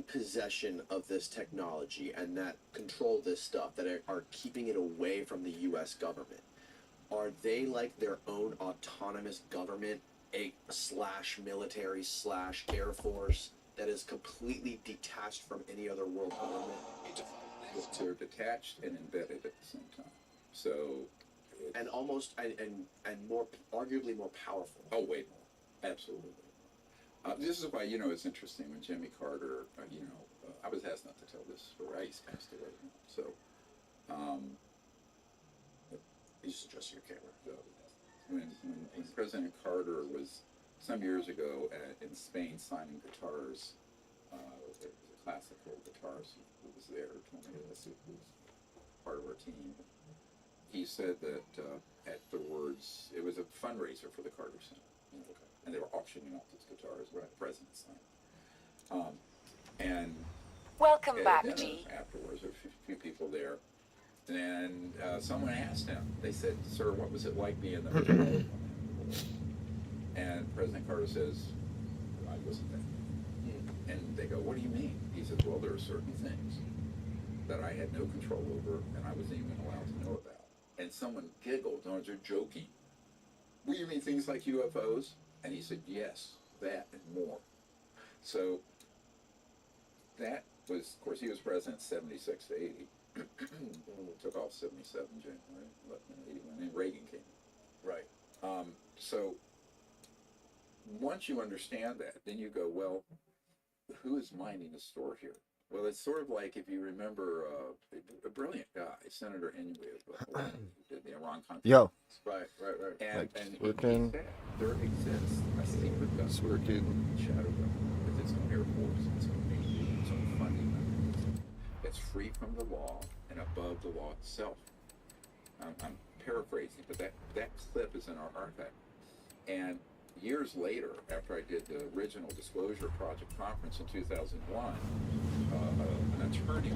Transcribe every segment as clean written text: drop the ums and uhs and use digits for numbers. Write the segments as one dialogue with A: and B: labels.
A: in possession of this technology and that control this stuff, that are keeping it away from the U.S. government, are they like their own autonomous government, a slash military slash air force that is completely detached from any other world government?
B: They're detached and embedded at the same time. So,
A: and almost and more arguably more powerful.
B: Oh, way more, absolutely. This is why, you know, it's interesting when Jimmy Carter, I was asked not to tell this story. He's passed away now. So,
A: you just adjust your camera.
B: When President Carter was some years ago in Spain signing guitars, there was a classical guitarist who was there, told me this, who was part of our team. He said that afterwards, it was a fundraiser for the Carter Center, and they were auctioning off these guitars by the president signed. And
C: welcome back,
B: dinner
C: G.
B: Afterwards, there were a few people there, and someone asked him. They said, "Sir, what was it like being the majority?" And President Carter says, "I wasn't there." And they go, "What do you mean?" He says, "Well, there are certain things that I had no control over, and I wasn't even allowed to know about." And someone giggled, and they're joking. "Well, you mean things like UFOs?" And he said, "Yes, that and more." So that was, of course, he was president 76 to 80. Took off 77 January, 81, and Reagan came in.
A: Right.
B: So once you understand that, then you go, well, who is minding the store here? Well, it's sort of like, if you remember a brilliant guy, Senator Inouye, who did the Iran Contra.
D: Yo.
B: Right. And
D: working.
B: He said there exists a secret government, shadow government, with its own air force, its own navy, its own funding mechanism. It's free from the law and above the law itself. I'm paraphrasing, but that clip is in our archive. And years later, after I did the original Disclosure Project conference in 2001, an attorney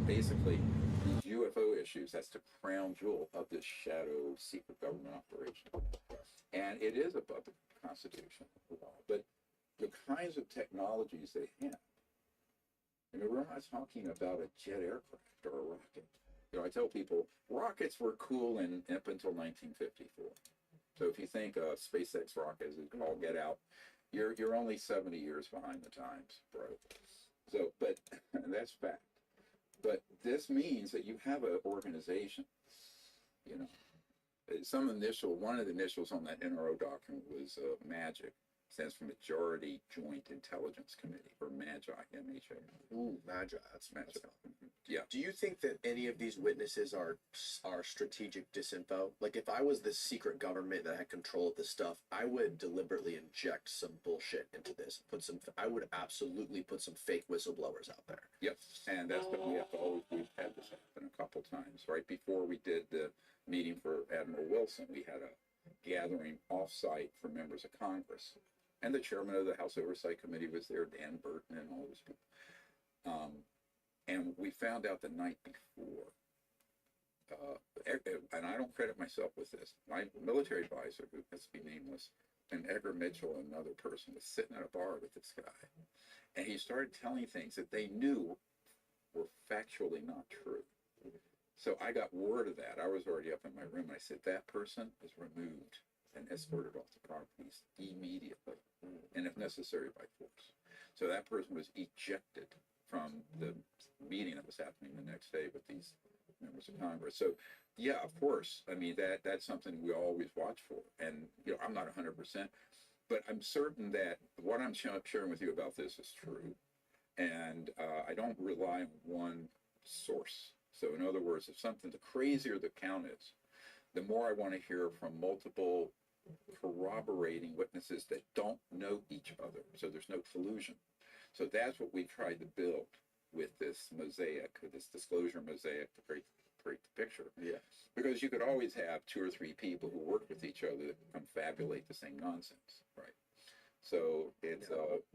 B: basically these UFO issues, that's the crown jewel of this shadow secret government operation. And it is above the Constitution, but the kinds of technologies they have, I mean, we're not talking about a jet aircraft or a rocket. You know, I tell people rockets were cool up until 1954. So if you think SpaceX rockets is all get out, you're only 70 years behind the times, bro. So, but that's fact. But this means that you have an organization, you know. One of the initials on that NRO document was MAGIC, stands for Majority Joint Intelligence Committee, or MAGI, M-H-A.
A: Ooh, MAGI, that's
B: MAGI.
A: Yeah. Do you think that any of these witnesses are strategic disinfo? Like, if I was the secret government that had control of this stuff, I would deliberately inject some bullshit into this. I would absolutely put some fake whistleblowers out there.
B: Yep, and that's what we have to always do. We've had this happen a couple times. Right before we did the meeting for Admiral Wilson, we had a gathering off-site for members of Congress. And the chairman of the House Oversight Committee was there, Dan Burton, and all those people. And we found out the night before, and I don't credit myself with this, my military advisor, who has to be nameless, and Edgar Mitchell, another person, was sitting at a bar with this guy. And he started telling things that they knew were factually not true. So I got word of that. I was already up in my room. I said, that person is removed and escorted off the properties immediately, and if necessary, by force. So that person was ejected from the meeting that was happening the next day with these members of Congress. So, yeah, of course. I mean, that's something we always watch for. And, you know, I'm not 100%, but I'm certain that what I'm sharing with you about this is true. And I don't rely on one source. So, in other words, if something, the crazier the count is, the more I want to hear from multiple corroborating witnesses that don't know each other. So there's no collusion. So that's what we tried to build with this mosaic, this disclosure mosaic, the great separate the picture.
A: Yeah.
B: Because you could always have 2 or 3 people who work with each other that confabulate the same nonsense, right? So it's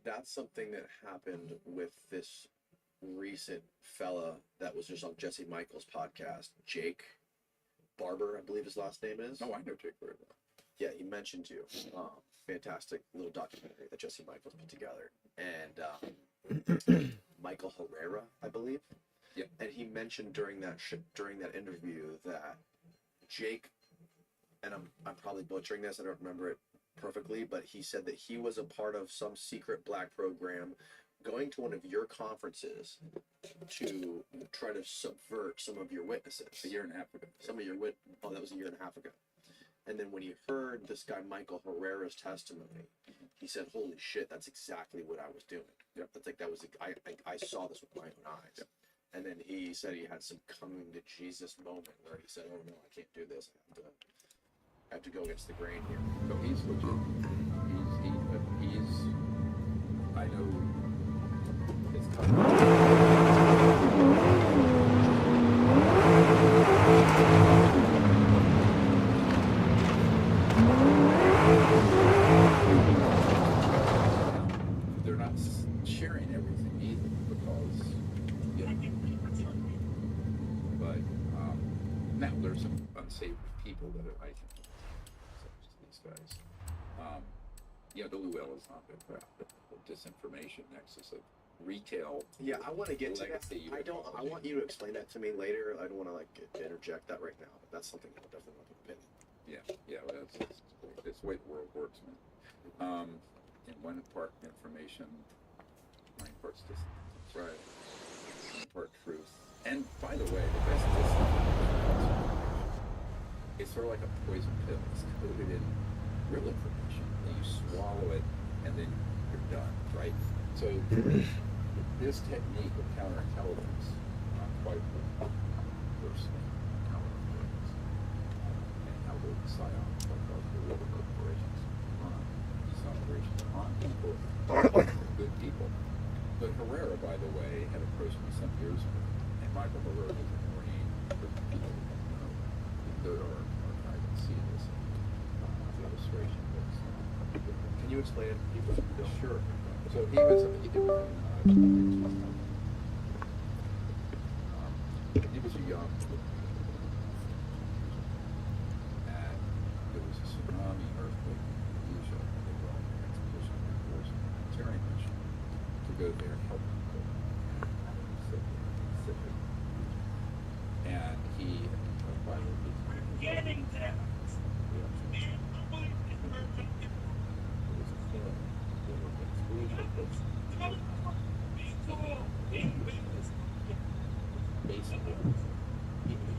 A: that's something that happened with this recent fella that was just on Jesse Michaels' podcast, Jake Barber, I believe his last name is.
B: no, I know Jake very well.
A: Yeah, he mentioned you. Fantastic little documentary that Jesse Michaels put together, and Michael Herrera, I believe.
B: Yeah.
A: And he mentioned during that interview that Jake, and I'm probably butchering this, I don't remember it perfectly, but he said that he was a part of some secret black program going to one of your conferences to try to subvert some of your witnesses.
B: A year and a half ago.
A: That was a year and a half ago. And then when he heard this guy Michael Herrera's testimony, he said, "Holy shit, that's exactly what I was doing."
B: Yep.
A: That's like I saw this with my own eyes.
B: Yep.
A: And then he said he had some coming to Jesus moment where he said, "Oh no, I can't do this. I have to go against the grain here."
B: So he's legit. He's I know it's they're not sharing everything either because, but now there's some unsavory people that are, I think, such as these guys. The Llewellyn is not been proud of the disinformation nexus of retail.
A: Yeah, I want to get to that.
B: legacy
A: I want you to explain that to me later. I don't want to interject that right now, but that's something I definitely want to opinion.
B: Yeah, well, it's the way the world works, man. In one part information, one part's disinformation.
A: Right.
B: One part truth. And by the way, the best disinformation, it's sort of like a poison pill. It's coated in real information, and you swallow it, and then you're done, right? So this technique of counterintelligence, quite personally, counterintelligence, and how the psyops, like those guerrilla corporations, run these operations on people, good people. But Herrera, by the way, had approached me some years ago, and Michael Herrera was a Marine. For people who don't know, you can go to our archive and see this illustration.
A: Can you explain it to people who don't?
B: Sure. So he was a young, and there was a tsunami earthquake in Indonesia, and they were on an expedition, of course, a humanitarian mission to go there and help people sick. And he finally
C: getting there.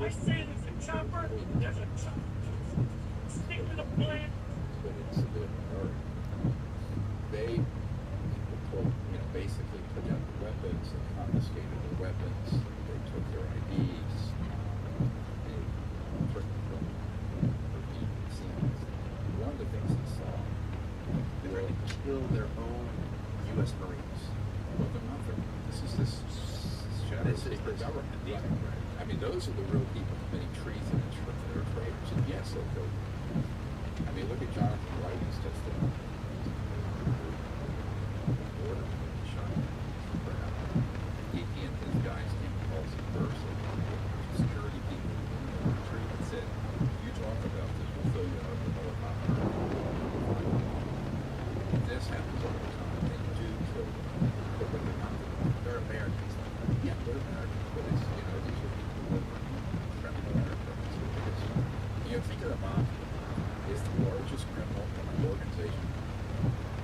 C: I say there's a chopper, there's a chopper. Stick to the plan.
B: But it's a bit hard. They basically took out the weapons and confiscated the weapons. They took their IDs. They took them for eating scenes. One of the things he saw,
A: They were to kill their own U.S. Marines.
B: well, they're not their, this is shadow
A: This is
B: state
A: the
B: government.
A: right.
B: I mean, those are the real people committing treason and they're traitors. And yes, they'll go. I mean, look at Jonathan Whiting's testimony. Order shot. He and his guys came to Paulson first. Security people in the retreat and said, "You talk about this, we'll throw you out of the helicopter." This happens all the time. They do kill them. But when they're not, they're Americans. Yeah, they're Americans, but it's, these are people who live in criminal enterprise. Think of the mafia. It's the largest criminal organization.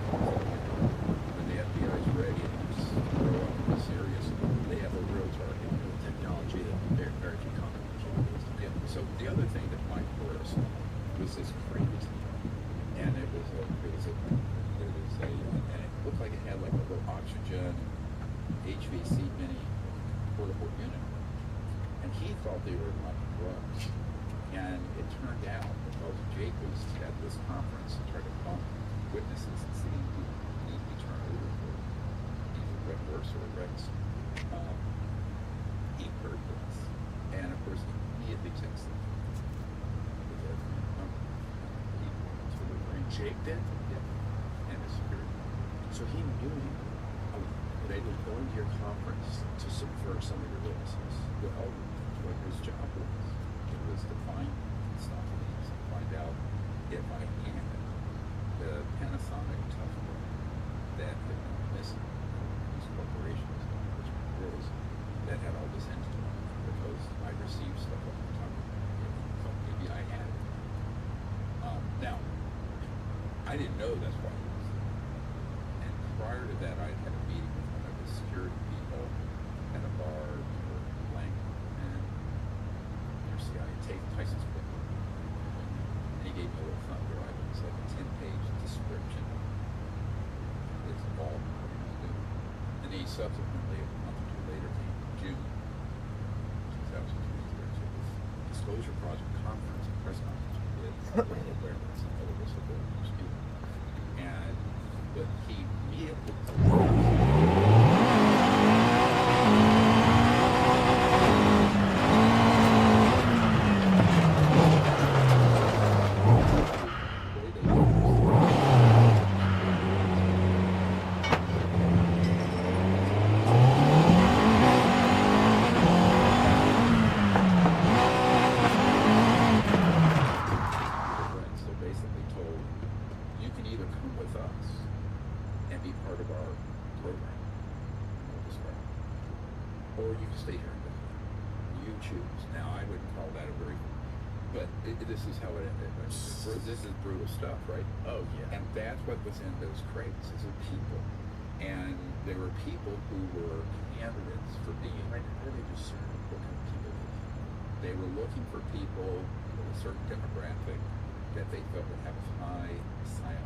B: When the FBI is ready and throw up and be serious, they have a real target.
A: Technology that very few companies use.
B: Yeah. So the other thing that Mike Herrera saw was this crate, and it looked like it had like a little oxygen, HVAC mini portable unit, and he thought they were like drugs. And it turned out because Jake was at this conference and tried to bump witnesses and see who need to be turned over for either wet works or arrests. He heard this, and of course he immediately takes them.
A: Jake did?
B: Yeah. And his security.
A: So he knew you. They were going to your conference to subvert some of your witnesses.
B: Well, what his job was. It was to find stuff, to find out if I had the Panasonic tough book that had been missing in these corporations, which was that had all this into it, because I received stuff all the time. So maybe I had it. Now, I didn't know that's why it was there. And prior to that, I had a meeting with one of the security people at a bar near Blank, and there's a guy, Tyson's book. And he gave me a little thumb drive. It was like a 10-page description. It's all what we're going to do. And he subsequently, a month or two later, came in June 2023 to this Disclosure Project conference, a press conference we did, where there's some other whistleblowers speaking. But he immediately so basically told, you can either come with us and be part of our program, or you can stay here and die. You choose. Now, I wouldn't call that a very, but this is how it ended. This is brutal stuff, right?
A: Oh, yeah.
B: And that's what was in those crates, is the people. And there were people who were candidates for being,
A: Right, how do they discern what kind of people they are?
B: they were looking for people with a certain demographic that they felt would have a high psionic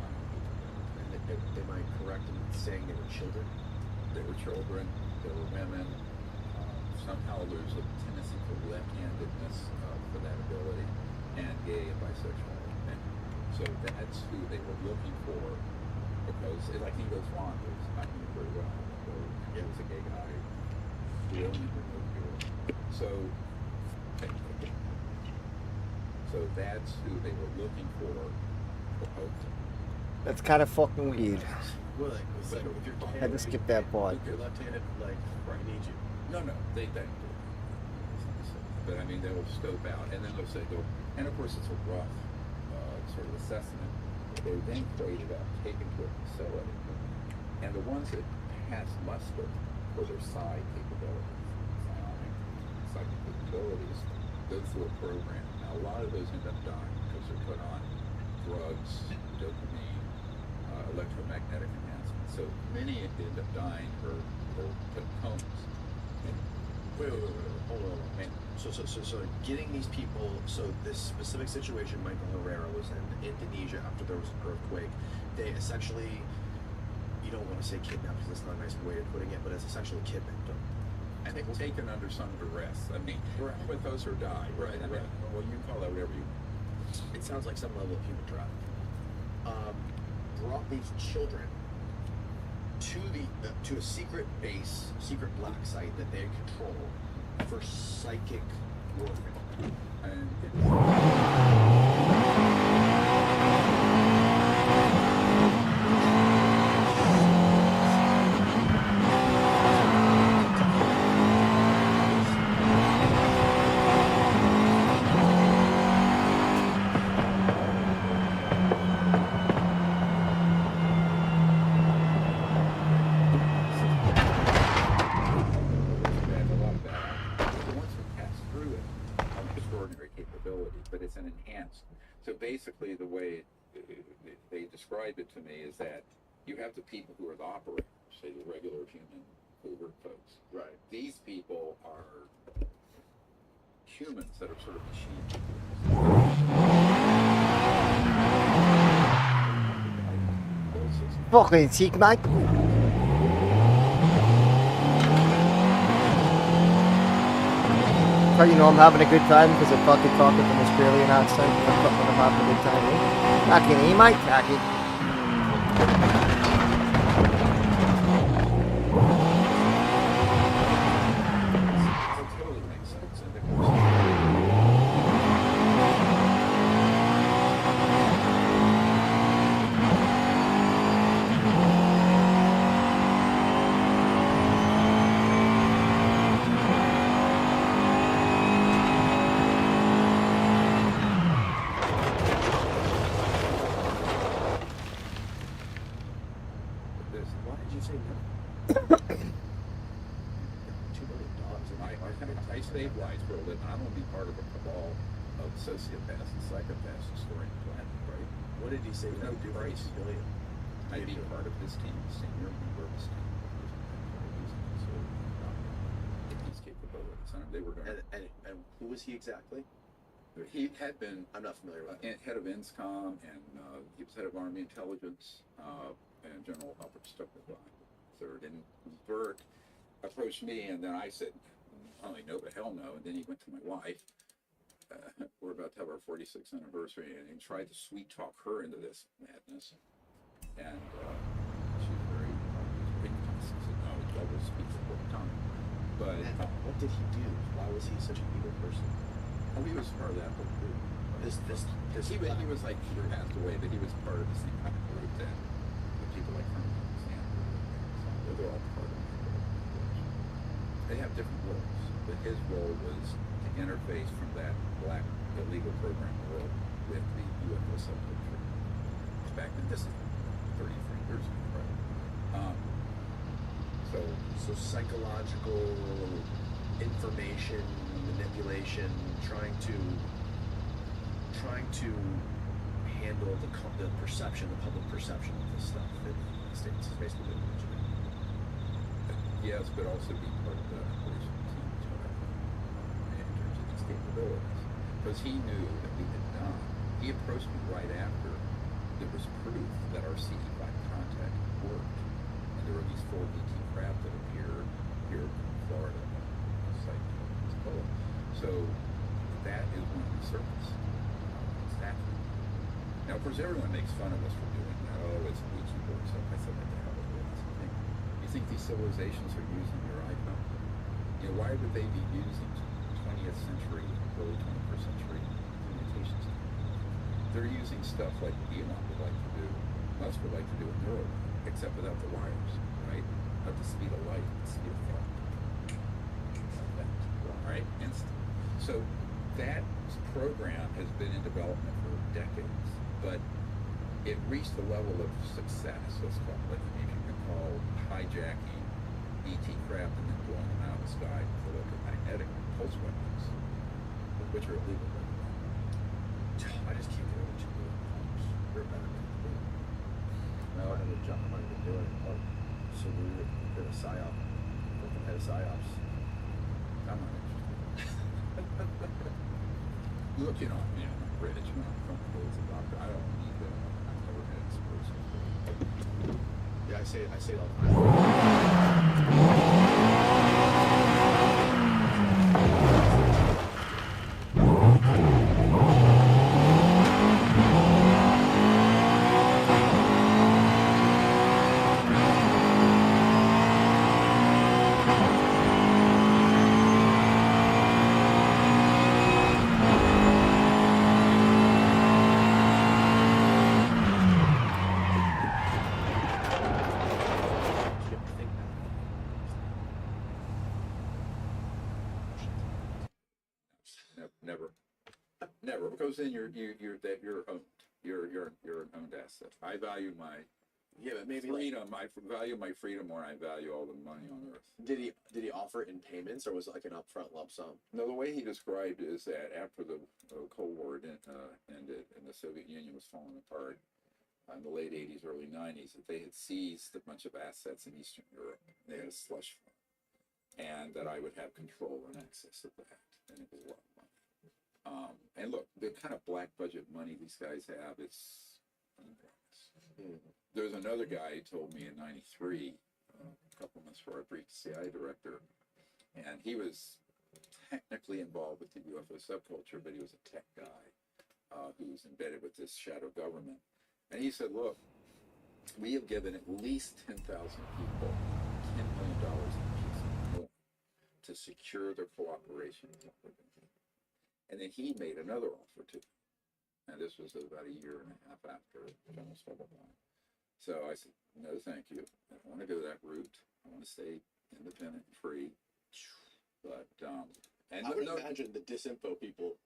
B: capability.
A: Am I correct in saying they were children?
B: There were children, there were women. Somehow there's a tendency for left-handedness for that ability, and gay and bisexual men. So that's who they were looking for, because like Ingo Swann was not doing very well. He was a gay guy. He only removed it. So that's who they were looking for.
D: That's kind of fucking weird.
A: Well, like, it's like if you're
D: Had to skip that part.
A: If you're left-handed, like, right, need you.
B: No, they don't. But I mean, they'll scope out, and then they'll say, and of course it's a rough sort of assessment. They're then graded out, taken to a facility, and the ones that pass muster for their psi capabilities, psychic capabilities, go through a program. Now, a lot of those end up dying because they're put on drugs, dopamine, electromagnetic enhancement. So many end up dying or put in comas.
A: Wait, hold on. Man. So getting these people, so this specific situation Michael Herrera was in Indonesia after there was an earthquake, they essentially, you don't want to say kidnapped because that's not a nice way of putting it, but it's essentially kidnapped them.
B: I think taken under some duress. I mean, with those or die, right? I mean, well, you can call that whatever you want.
A: It sounds like some level of human trafficking. Brought these children to a secret base, secret black site that they control for psychic warfare.
B: But it's an enhanced. So basically the way they describe it to me is that you have the people who are the operators, say the regular human covert folks.
A: Right.
B: These people are humans that are sort of machine.
D: Fucking cheek, mate. So you know I'm having a good time because I fucking talk with an Australian accent. I'm having a good time. Eh? Fucking E, mate. Fucking.
B: It totally makes sense. And of course, this.
A: Why did you say no? $2 million.
B: I stabilize for a living. I don't want to be part of a cabal of sociopaths and psychopaths destroying the planet, right?
A: What did he say?
B: No
A: No, do for
B: price.
A: $2 million.
B: I'd be part of his team, senior member of his team. Get these capabilities. And they were going
A: And who was he exactly?
B: he had been
A: I'm not familiar with him.
B: head of INSCOM, and he was head of Army Intelligence, and General Albert Stuckelbein III. And Bert approached me, and then I said, only no, but hell no. And then he went to my wife. We're about to have our 46th anniversary, and he tried to sweet talk her into this madness. And she was very inconsistent. Said, no, he double speaks all the time. But
A: And what did he do? Why was he such an evil person?
B: he was part of that whole group. He was like Peter passed away, but he was part of the same kind of group that the people like Herman and Stanford. They're all part of it. They have different roles, but his role was to interface from that black illegal program world with the UFO subculture. Back then, this is 33 years ago, right?
A: So psychological information manipulation, trying to handle the perception, the public perception of this stuff in the States is basically what it is.
B: Yes, but also be part of the operational team is what I thought, in terms of his capabilities. Because he knew that we had done. He approached me right after there was proof that our CE5 contact worked. And there were these 4 ET craft that appeared here in Florida, a site called Pensacola. So that is when we surfaced. Exactly. Now, of course, everyone makes fun of us for doing that. Oh, it's Ouija board stuff. I said, what the hell is it? You think these civilizations are using your iPhone? You know, why would they be using 20th century, early 21st century communications? They're using stuff like Elon would like to do, Musk would like to do in Neuralink, except without the wires, right? At the speed of light, the speed of thought. Right? Instant. So that program has been in development for decades, but it reached the level of success, let's call it, if you can call hijacking ET craft and then blowing them out of the sky with electromagnetic pulse weapons, which are illegal.
A: I just keep doing what you do. You're better than me. No, I had to jump money to do it. Oh, so we're a psyop. Fucking head of psyops.
B: I'm not interested. Look, I'm rich, I'm comfortable as a doctor. I don't need that. I've never had exposure.
A: Yeah, I say it all the time.
B: Never, because then you're owned. You're an owned asset. I value my
A: but maybe
B: freedom. I value my freedom more than I value all the money on earth.
A: Did he offer it in payments, or was it like an upfront lump sum?
B: No, the way he described it is that after the Cold War ended and the Soviet Union was falling apart in the late 80s, early 90s, that they had seized a bunch of assets in Eastern Europe. They had a slush fund, and that I would have control and access to that, and it was a lot of money. And look, the kind of black budget money these guys have, it's enormous. There's another guy who told me in '93, a couple months before I briefed the CIA director, and he was technically involved with the UFO subculture, but he was a tech guy who was embedded with this shadow government. And he said, look, we have given at least 10,000 people $10 million each more to secure their cooperation with what we're doing. And then he made another offer to them. And this was about a year and a half after General Stuckelbein. So I said, no, thank you. I don't want to go that route. I want to stay independent and free. But,
A: I would imagine the disinfo people,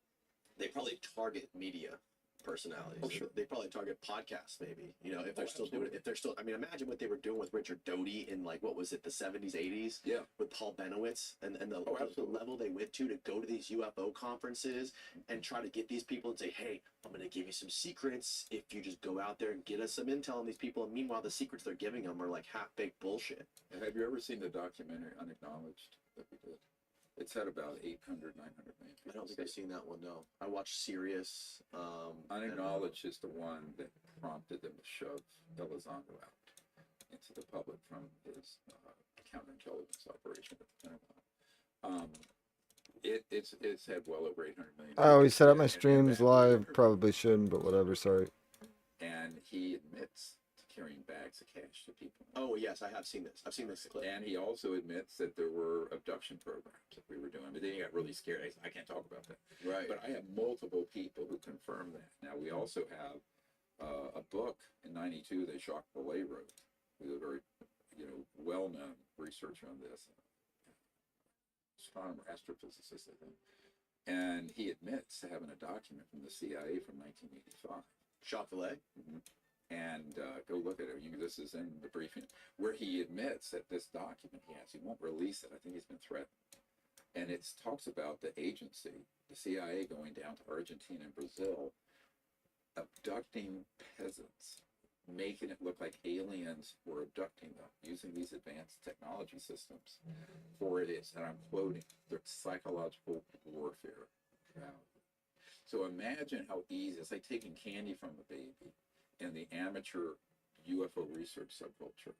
A: they probably target media personalities.
B: Oh, sure.
A: They probably target podcasts, maybe. You know, if they're still doing it.
B: absolutely.
A: If they're still, I mean, imagine what they were doing with Richard Doty in like what was it, the 70s, 80s,
B: Yeah.
A: with Paul Benowitz, and the
B: absolutely.
A: level they went to go to these UFO conferences and try to get these people and say, hey, I'm going to give you some secrets if you just go out there and get us some intel on these people. And meanwhile, the secrets they're giving them are like half-baked bullshit.
B: And have you ever seen the documentary Unacknowledged that we did? It's had about 800, 900 million.
A: I don't think I've seen that one. No, I watched Sirius.
B: Unacknowledged is the one that prompted them to shove Elizondo out into the public from his counterintelligence operation at the Pentagon. It's had well over 800 million.
D: I always set up my
B: And
D: streams
B: that
D: live.
B: was-
D: Probably shouldn't, but whatever. Sorry.
B: And he admits to carrying bags of cash to people.
A: Oh yes, I have seen this. I've seen this clip.
B: And he also admits that there were abduction programs that we were doing, but then he got really scared. He said, I can't talk about that.
A: Right.
B: But I have multiple people who confirm that. Now, we also have a book in '92 that Jacques Vallée wrote, who's a very, well-known researcher on this, astronomer, astrophysicist, I think. And he admits to having a document from the CIA from 1985.
A: Jacques Vallée.
B: Mm-hmm. And go look at it. This is in the briefing where he admits that this document he won't release it. I think he's been threatened. And it talks about the agency, the CIA, going down to Argentina and Brazil, abducting peasants, making it look like aliens were abducting them using these advanced technology systems for it is, and I'm quoting, the psychological warfare. So imagine how easy it's like taking candy from a baby in the amateur UFO research subculture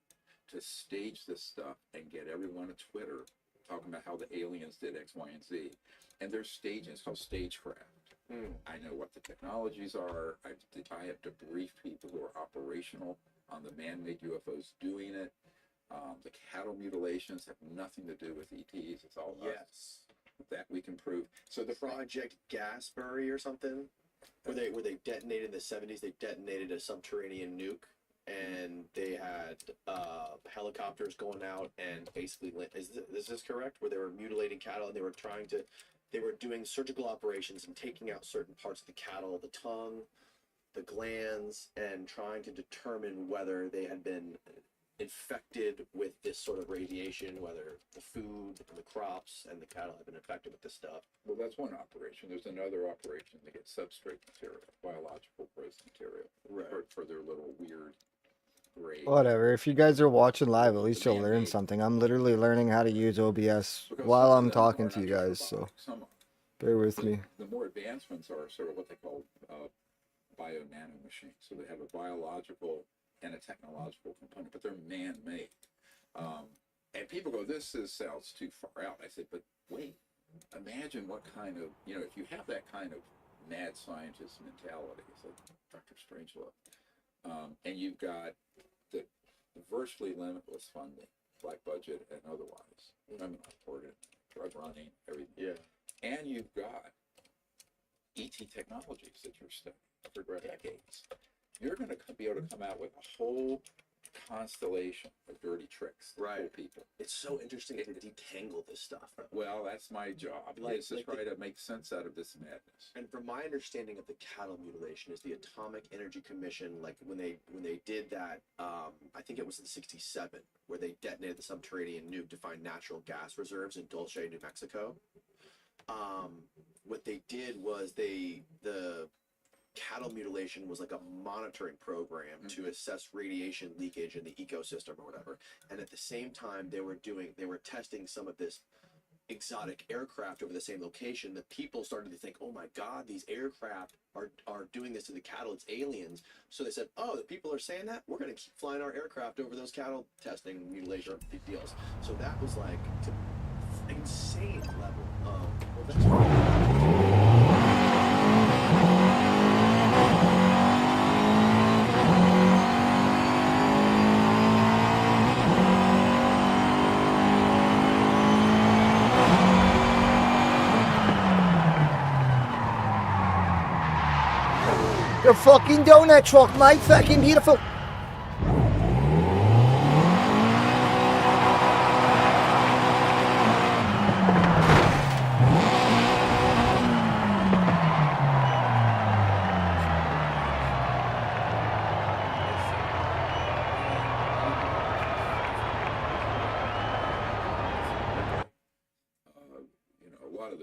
B: to stage this stuff and get everyone on Twitter talking about how the aliens did X, Y, and Z. And they're staging, it's called stagecraft. I know what the technologies are. I have debriefed people who are operational on the man-made UFOs doing it. The cattle mutilations have nothing to do with ETs. It's all us. That we can prove. So the
A: Project Gasbury or something, where they detonated in the 70s. They detonated a subterranean nuke, and they had helicopters going out and basically is this correct? Where they were mutilating cattle and they were doing surgical operations and taking out certain parts of the cattle, the tongue, the glands, and trying to determine whether they had been infected with this sort of radiation, whether the food and the crops and the cattle have been infected with this stuff.
B: Well, that's one operation. There's another operation to get substrate material, biological growth material, for their little weird grade.
D: Whatever. If you guys are watching live, at least you'll learn something. I'm literally learning how to use OBS while I'm talking to you guys, so bear with me.
B: The more advanced ones are sort of what they call bio-nano machines. So they have a biological and a technological component, but they're man-made. And people go, sounds too far out. I said, but wait, imagine what kind of, if you have that kind of mad scientist mentality, it's like Dr. Strangelove, and you've got the virtually limitless funding, like budget and otherwise, criminal, drug running, everything.
A: Yeah.
B: And you've got ET technologies that you're studying for decades. You're going to be able to come out with a whole constellation of dirty tricks to fool people.
A: It's so interesting to detangle this stuff.
B: Well, that's my job. Is to try to make sense out of this madness.
A: And from my understanding of the cattle mutilation is the Atomic Energy Commission, like when they did that, I think it was in '67, where they detonated the subterranean nuke to find natural gas reserves in Dulce, New Mexico. What they did was the cattle mutilation was like a monitoring program to assess radiation leakage in the ecosystem or whatever. And at the same time, they were testing some of this exotic aircraft over the same location. The people started to think, oh my God, these aircraft are doing this to the cattle. It's aliens. So they said, oh, the people are saying that? We're going to keep flying our aircraft over those cattle, testing mutilation deals. So that was like an insane level of...
D: The fucking donut truck, mate. Fucking beautiful.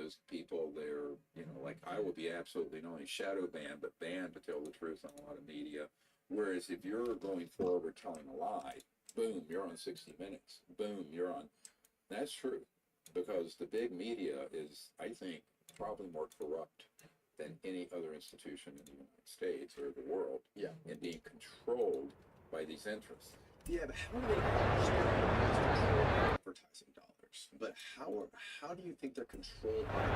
B: those people, they're, you know, like I will be absolutely not only shadow banned, but banned to tell the truth on a lot of media. Whereas if you're going forward telling a lie, boom, you're on 60 Minutes. Boom, you're on. That's true, because the big media is, I think, probably more corrupt than any other institution in the United States or the world.
A: Yeah.
B: And being controlled by these interests.
A: Yeah, but how do they control advertising dollars? But how do you think they're controlled by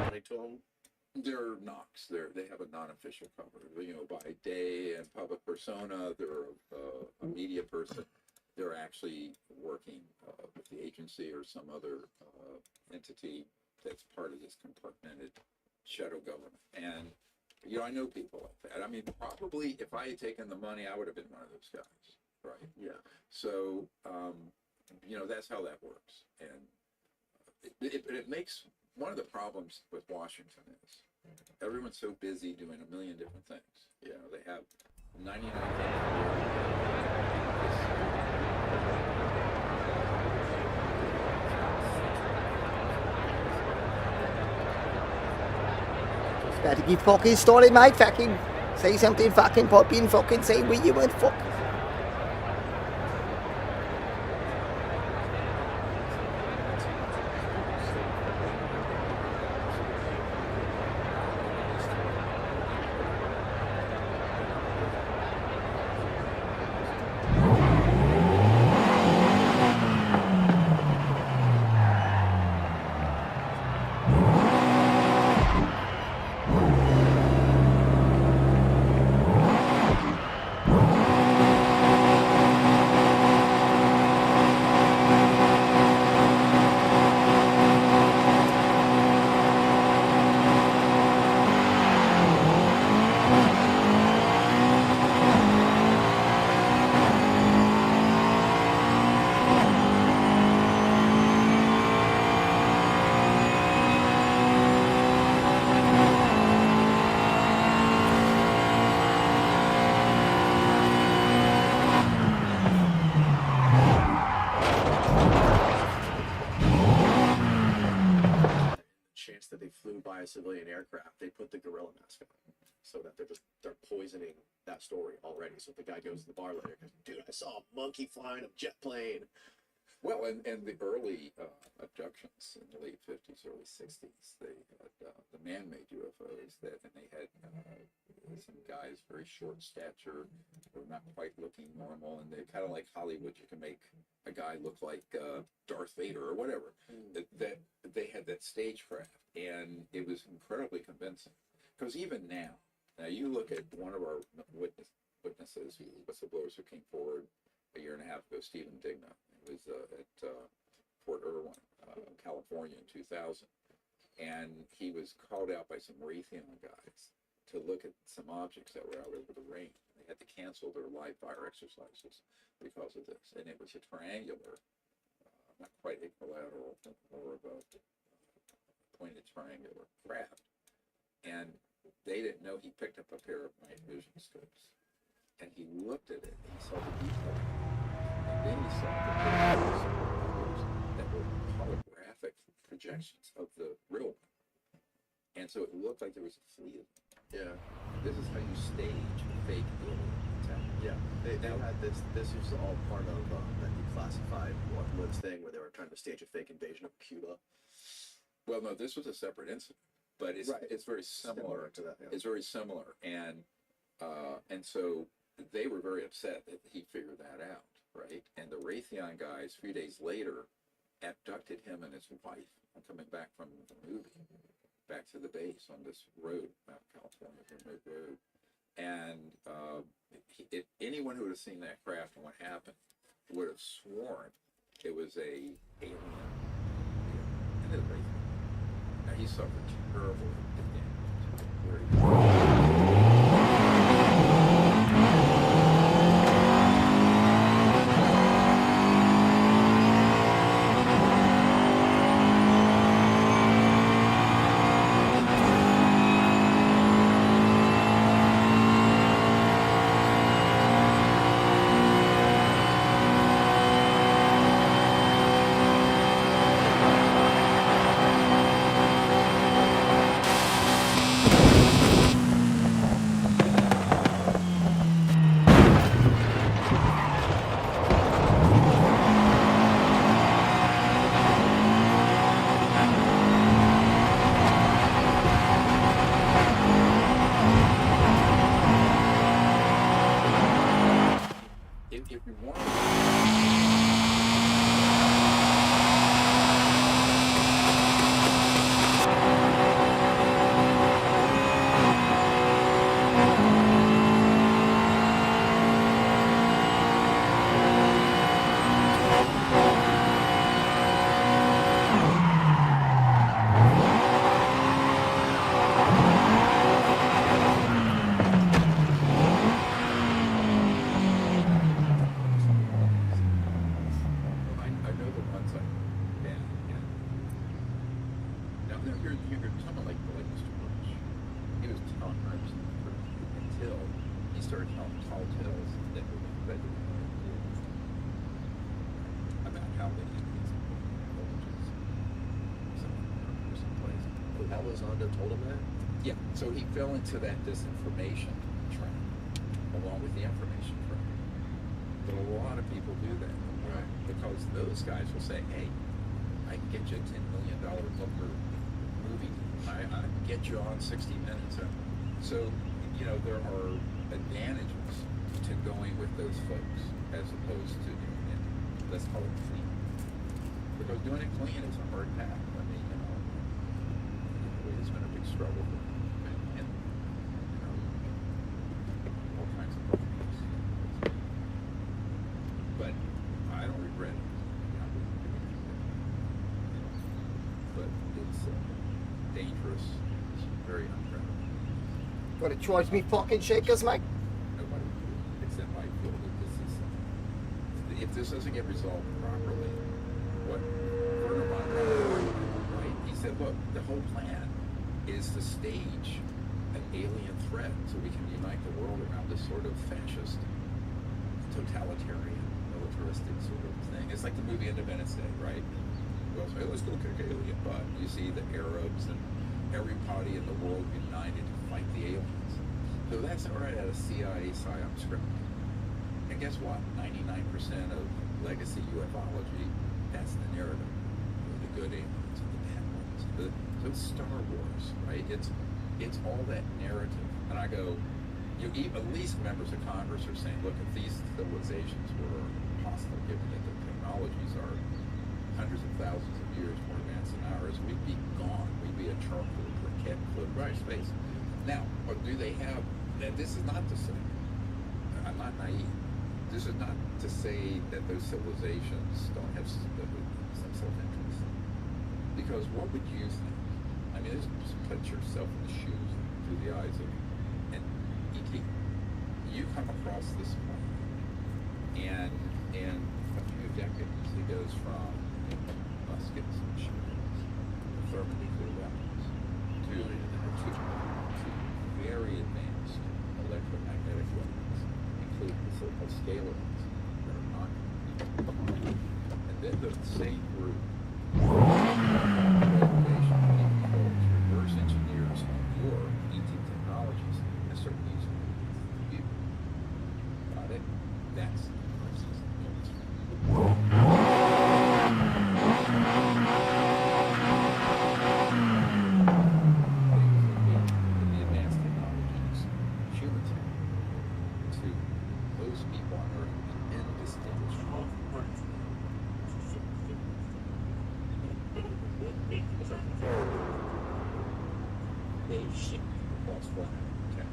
A: money to them?
B: They're Knox. They have a non-official cover. You know, by day and public persona, they're a media person. They're actually working with the agency or some other entity that's part of this compartmented shadow government. And, you know, I know people like that. I mean, probably if I had taken the money, I would have been one of those guys, right?
A: Yeah.
B: So, you know, that's how that works. And it makes, one of the problems with Washington is everyone's so busy doing a million different things. You know, they have 99
D: Better get fucking started, mate. Fucking say something, fucking pop in, fucking say where you went, fuck.
A: Chance that they flew by a civilian aircraft, they put the gorilla mask on, so that they're poisoning that story already. So if the guy goes to the bar later, goes, dude, I saw a monkey flying a jet plane.
B: Well, and the early abductions in the late 50s, early 60s, they had the man-made UFOs and they had some guys very short stature, were not quite looking normal, and they're kind of like Hollywood. You can make a guy look like Darth Vader or whatever. That they had that stagecraft, and it was incredibly convincing. Because even now you look at one of our witnesses, whistleblowers who came forward a year and a half ago, Stephen Digna. It was at Fort Irwin, California in 2000. And he was called out by some Raytheon guys to look at some objects that were out over the range. They had to cancel their live fire exercises because of this. And it was a triangular, not quite equilateral, but more of a pointed triangular craft. And they didn't know he picked up a pair of night vision scopes. And he looked at it and he saw the detail. And then he saw the pictures that were holographic projections of the real one. And so it looked like there was a fleet of them.
A: Yeah.
B: This is how you stage a fake alien attack.
A: Yeah. They had this. This was all part of that declassified Woods thing where they were trying to stage a fake invasion of Cuba.
B: Well, no, this was a separate incident, but it's very similar
A: to that. Yeah.
B: It's very similar, and so they were very upset that he figured that out, right? And the Raytheon guys, a few days later, abducted him and his wife coming back from the movie, back to the base on this road, Mount California remote road. And anyone who would have seen that craft and what happened would have sworn it was a alien. And it was Raytheon. Now he suffered terrible damage. telling 100% the truth until he started telling tall tales that were led to about how they did these villages. So, someplace.
A: Elizondo told him that?
B: Yeah, so he fell into that disinformation trap along with the information trap. But a lot of people do that.
A: Right.
B: Because those guys will say, hey, I can get you a $10 million Booker movie. I can get you on 60 Minutes. So, you know, there are advantages to going with those folks as opposed to doing it, let's call it clean. Because doing it clean is a hard path. I mean, you know, it's been a big struggle for me. And you know, all kinds of things. But I don't regret it. But it's dangerous. It's very unfair.
D: Gonna charge me fucking shakers, Mike?
B: Nobody except I feel that this is, if this doesn't get resolved properly, what Werner von Braun, right? He said, look, the whole plan is to stage an alien threat so we can unite the world around this sort of fascist, totalitarian, militaristic sort of thing. It's like the movie Independence Day, right? Well, say, let's go kick alien butt. You see the Arabs and everybody in the world united to fight the aliens. So that's right out of CIA PSYOP script. And guess what? 99% of legacy ufology, that's the narrative. The good aliens and the bad ones. So it's Star Wars, right? It's all that narrative. And I go, at least members of Congress are saying, look, if these civilizations were hostile, given that their technologies are hundreds of thousands of years more advanced than ours, we'd be gone. We'd be a charcoal briquette floating through space. Now, do they have, and this is not to say, I'm not naive, this is not to say that those civilizations don't have some self-interest. Because what would you think? I mean, just put yourself in the shoes, through the eyes of an ET. You come across this planet, and in a few decades, it goes from muskets and shields, thermonuclear weapons, to very advanced electromagnetic weapons, including the so-called scalars that are not. And then the same group, reverse engineers your ET technologies and start using you. Got it? That's the crisis. The advanced technologies, human tech, to those people on Earth indistinguishable. They ship across flat. Okay.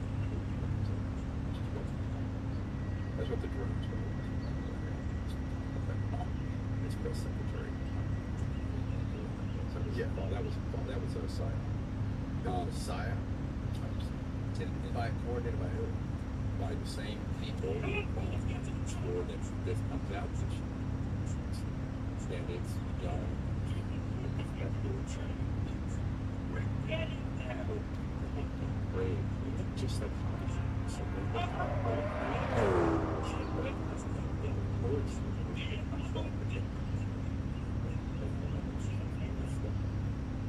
B: That's what the drones were. It's press secretary.
A: Yeah.
B: That was a side.
A: Messiah? Coordinated by who?
B: By the same people or that comes out and it's done. Brave, just like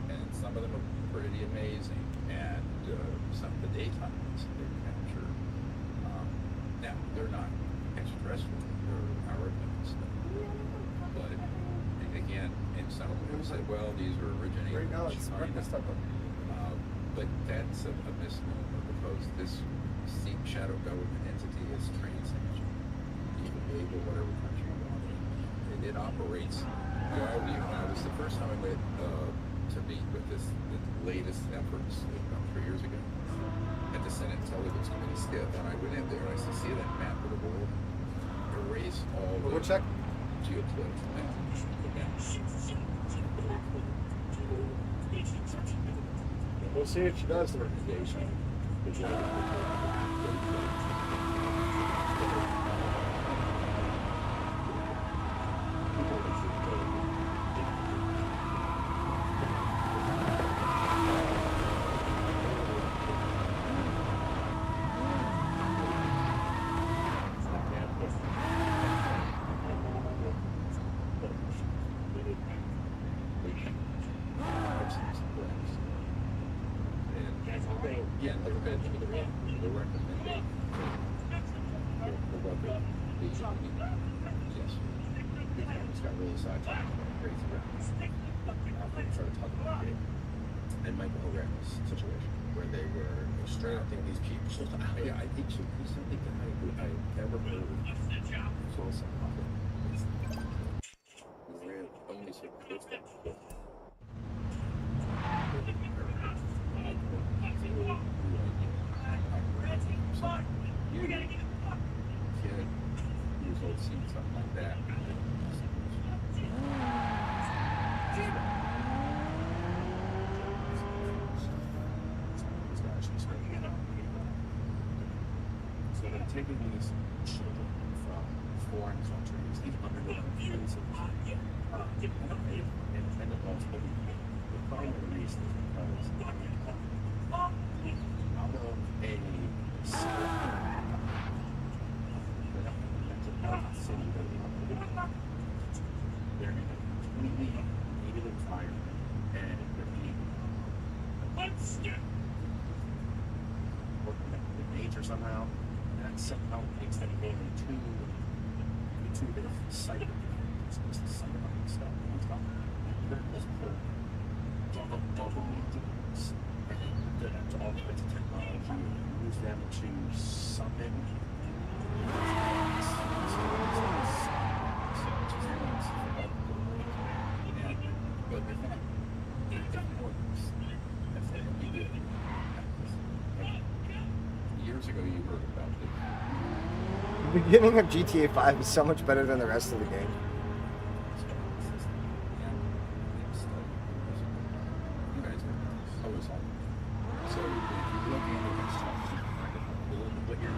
B: and some of them are pretty amazing, and some of the daytime ones they capture. Now they're not extraterrestrial; they're our stuff. But again, and some of them said, "Well, these are originating."
D: Right now, it's breakfast time.
B: But that's a misnomer because this shadow government entity is transaction. You can label whatever country you want it. And it operates. You know, I was the first time I went to meet with the latest efforts about 3 years ago at the Senate Intelligence Committee SCIF, and I went in there and I said, see that map of the world? Erase all the
D: check.
B: geopolitical maps.
D: We'll see if she does.
B: the recommended for what the yes.
A: The parents got really sidetracked and went crazy around. They started talking about it. And Michael O'Reilly's situation, where they were extracting these people out.
B: Yeah, he's the only guy who I ever heard of. So something. Really only sort of close that. Kid years old seeing something like that.
A: So they're taking these children from foreign countries, these underdeveloped places, and adults. But the primary reason is because out of a mental health city that they live in, they're in a completely negative environment, and they're being working with nature somehow, and that somehow makes them go into the cycle. It's the psychedelic stuff on top. They're this whole dopamine demons, and that's all kinds of technology, use them to summon
B: Years ago, you heard about this.
D: The beginning of GTA 5 is so much better than the rest of the game.
B: You guys are always on. So if you're looking at this stuff, what your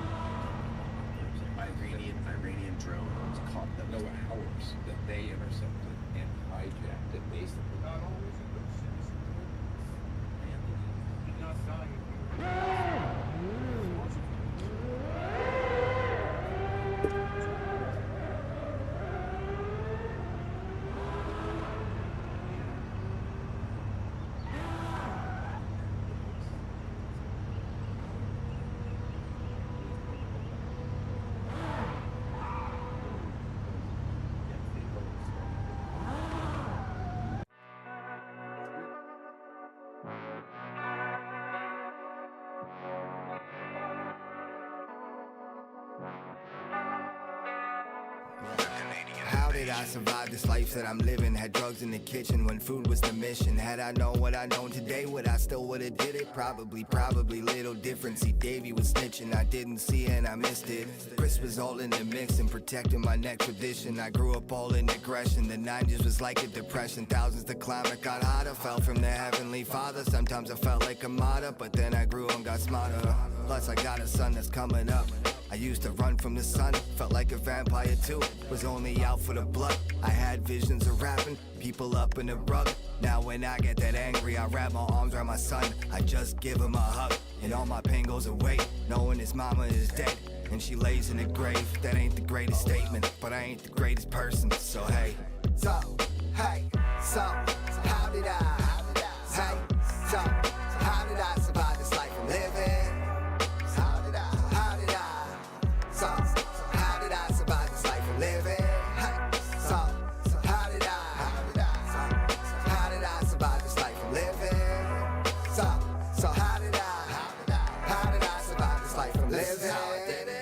A: Iranian drones caught them.
B: no hours that they intercepted and hijacked it basically.
E: How did I survive this life that I'm living? Had drugs in the kitchen when food was the mission. Had I known what I know today, would I still would've did it? Probably little different. See, Davey was snitching, I didn't see it and I missed it. Chris was all in the mix and protecting my neck tradition. I grew up all in aggression, the 90s was like a depression. Thousands to climb, it got hotter, fell from the heavenly father. Sometimes I felt like a martyr, but then I grew and got smarter. Plus I got a son that's coming up. I used to run from the sun, felt like a vampire too. Was only out for the blood. I had visions of rapping, people up in the rug. Now when I get that angry, I wrap my arms around my son. I just give him a hug, and all my pain goes away, knowing his mama is dead and she lays in the grave. That ain't the greatest statement, but I ain't the greatest person. So hey, so how did I? Hey, so how did I survive this life I'm living? How did I? So how did I survive this life I'm living? Hey, so how did I survive this life I'm living? So how did I survive this life I'm living?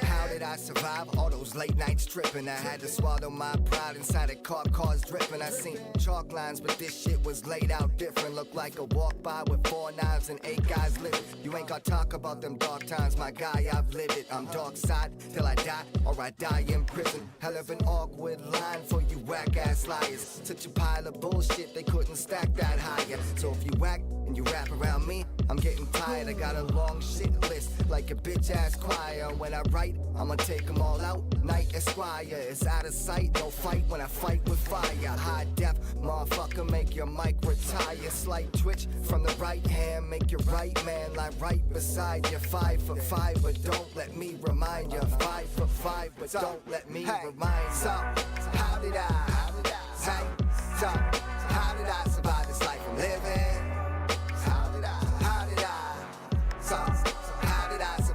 E: How did I survive all those late nights tripping? I had to swallow my pride inside a cars dripping. I seen chalk lines, but this shit was laid out different. Looked like a walk by with 4 knives and 8 guys living. You ain't gotta talk about them dark times, my guy, I've lived it. I'm dark side till I die, or I die in prison. Hell of an awkward line for you whack ass liars. Such a pile of bullshit, they couldn't stack that higher. So if you whack and you rap around me, I'm getting tired. I got a long shit list, like a bitch ass choir. When I write, I'ma take them all out. Night Esquire, it's out of sight, no fight when I fight with fire. High def, motherfucker, make your mic retire. Slight twitch from the right hand, make your right man lie right beside you. 5 for 5, but don't let me remind you. 5 for 5, but don't let me remind you. So how did I? Hey, so how did I survive this life I'm living? How did I? So how did I survive?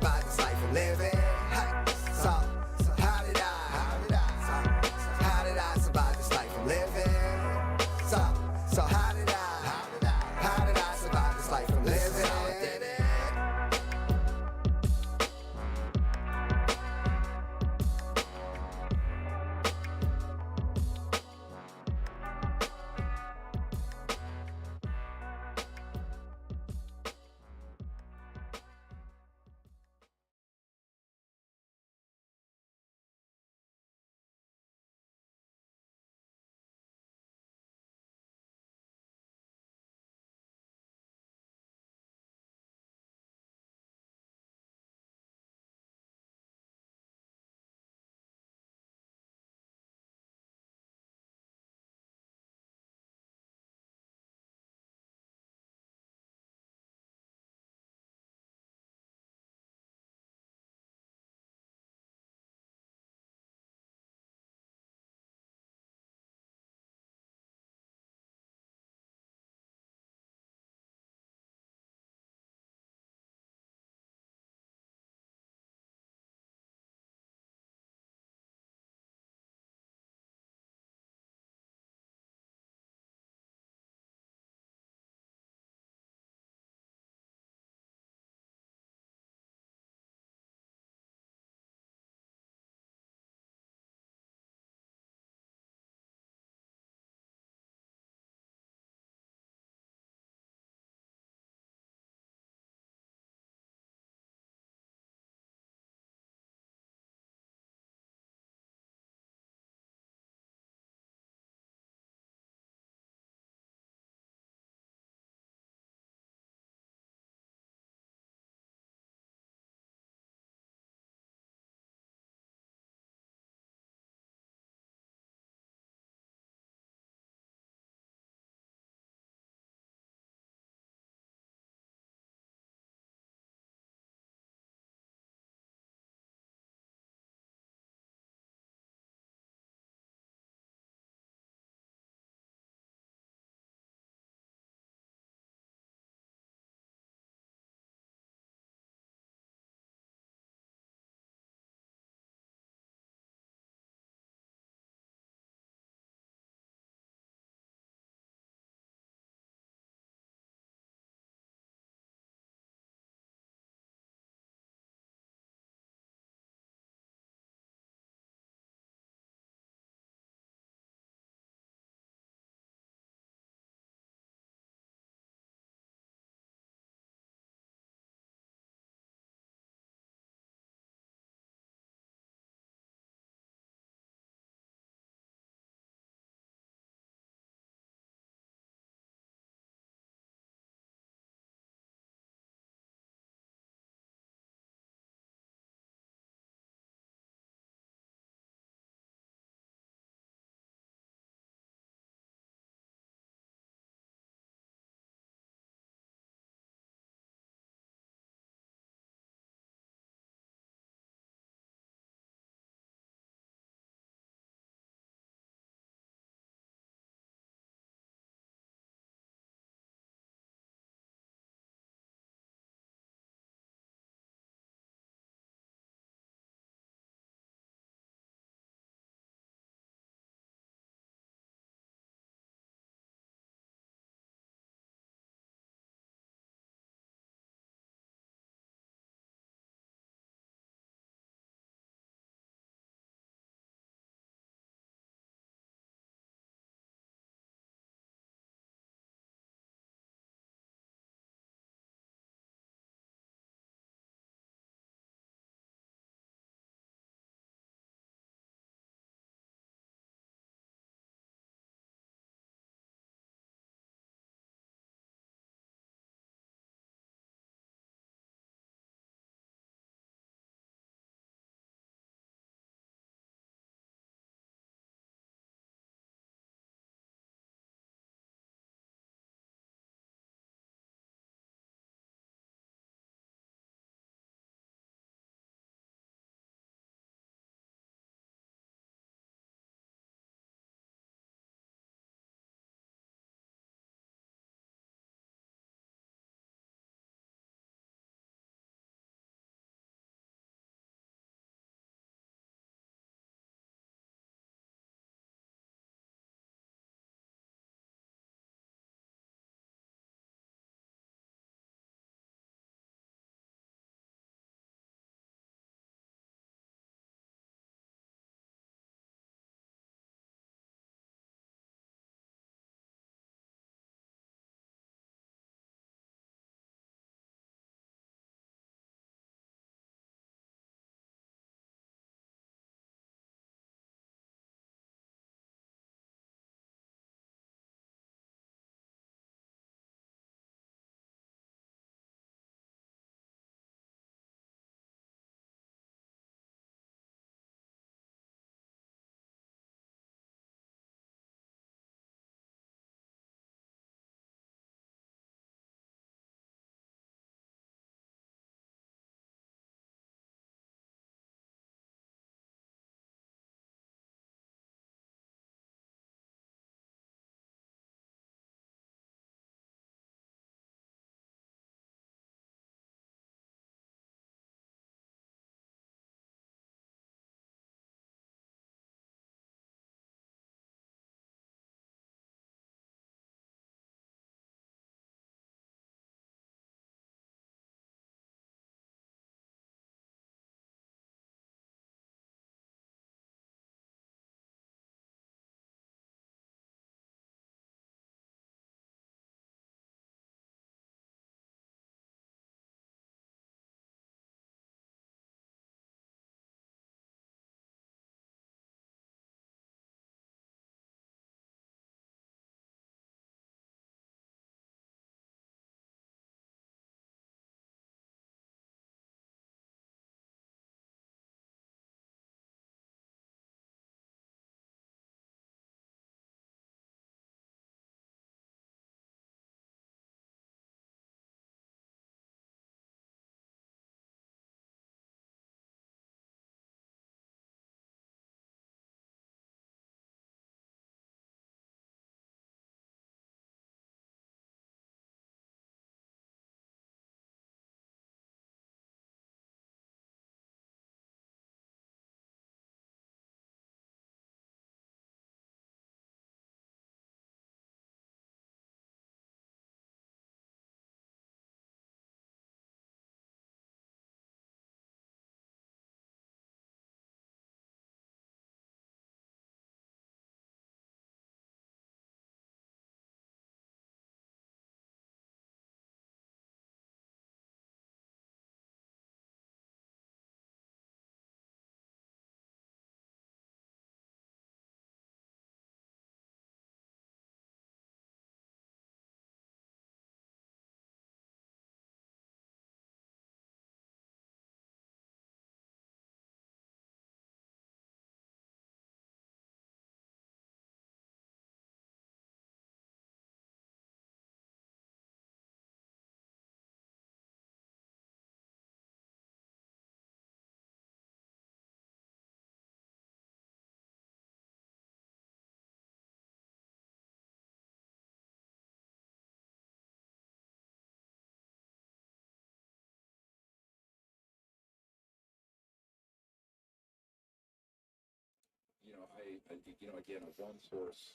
B: again, a one source.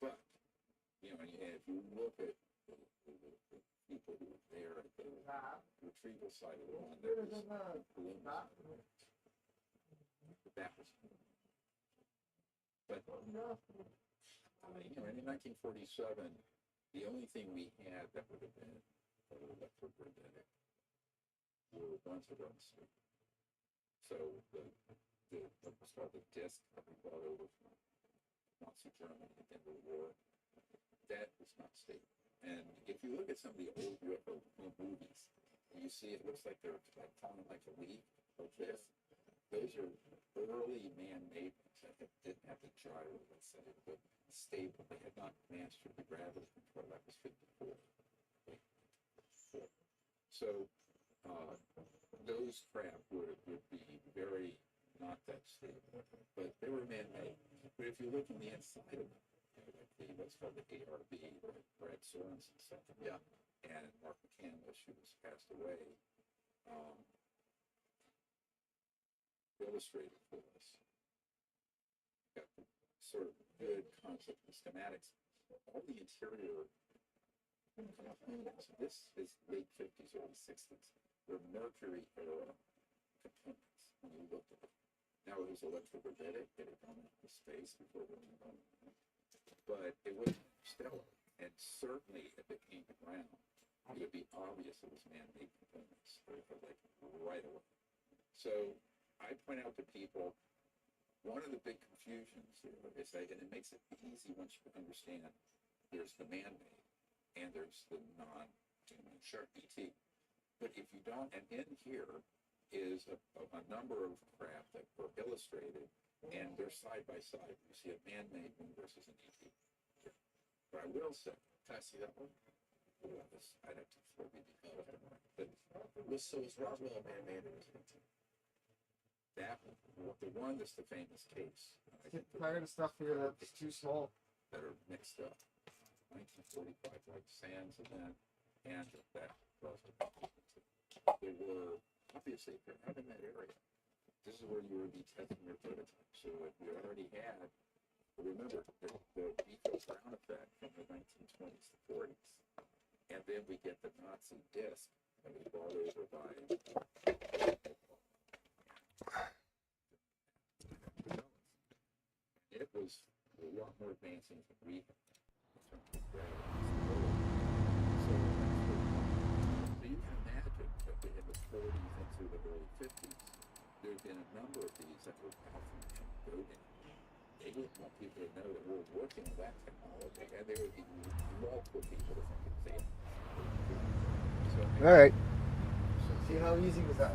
B: But, and if you look at the people who were there at the retrieval site of the one that was that was, but, in 1947, the only thing we had that would have been electromagnetic were ones that were on the street. So what was called the disc that we brought over from Nazi Germany at the end of the war, that was not stable. And if you look at some of the old UFO movies, you see it looks like they're like falling like a leaf like this. Those are early man-made ones that didn't have the gyro, let's say, but stable. They had not mastered the gravity control. That was 54. So those craft would be very not that stable, but they were man-made. But if you look on the inside of them, like what's called the ARB, like Brad Sorensen, something, yeah, and Mark McCandless, who was passed away, illustrated for us. Got the sort of good concept and schematics. All the interior components, this is late 50s, early 60s, were Mercury era components when you looked at it. Now it was electromagnetic, it had gone into space before it went on. But it was stellar, and certainly if it came to ground, it would be obvious it was man-made components, like right away. So I point out to people, one of the big confusions here is that, and it makes it easy once you understand, there's the man-made and there's the non-human, sure, ET. But if you don't, and in here is a number of craft that were illustrated, and they're side by side. You see a man-made one versus an ET. But I will say,
A: Can I see that one?
B: I'd have to forgive you. But
A: So is Roswell a man-made or is it ET?
B: that one, the one that's the famous case, I think
D: Tired of stuff here that's too small.
B: that are mixed up. 1945, like Sands event, and that was they were obviously if you're out in that area. This is where you would be testing your prototype. So if you already had, remember the Eco Brown effect from the 1920s to 40s, and then we get the Nazi disc that was brought over by. It was a lot more advancing than we had in terms of gravity. So you can imagine that in the 40s into the early 50s, there had been a number of these that were out from building. They didn't want people to know that we're working on that technology, and there would be multiple people to think it's it. So,
D: All right.
F: See how easy was that?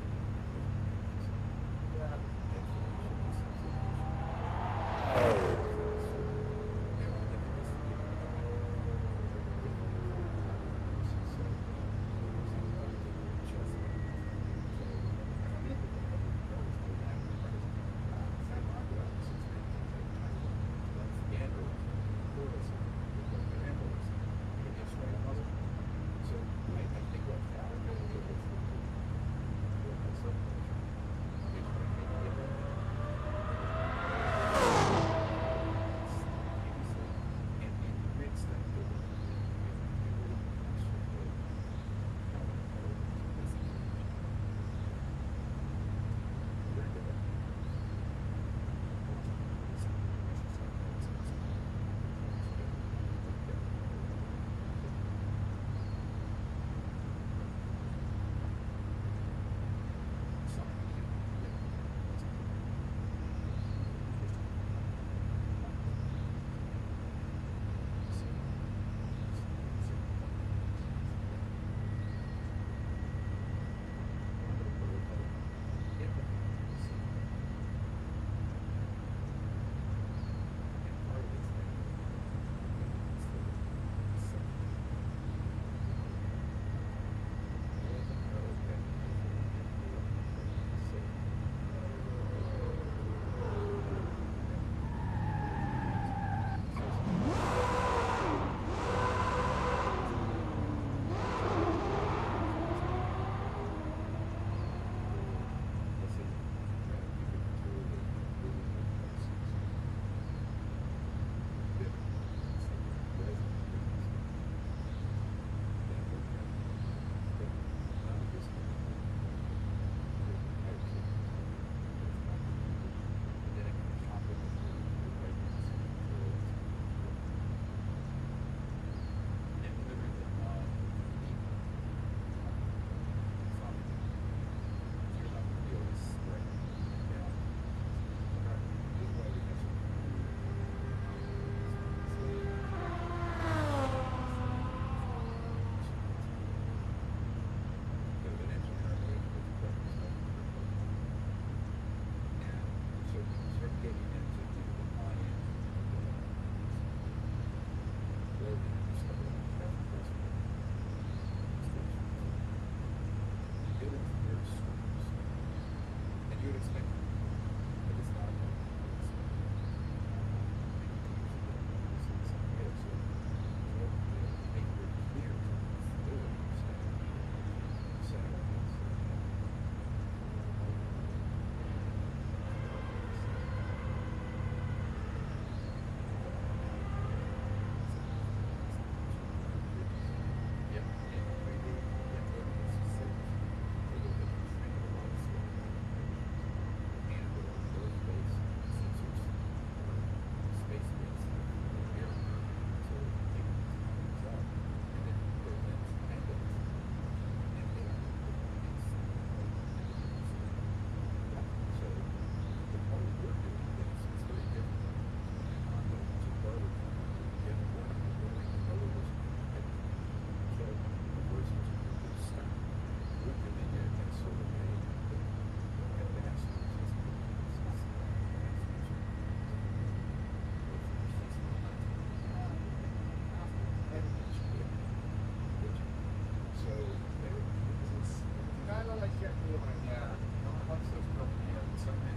B: Yeah. No, I like those purple. Yeah, it's okay.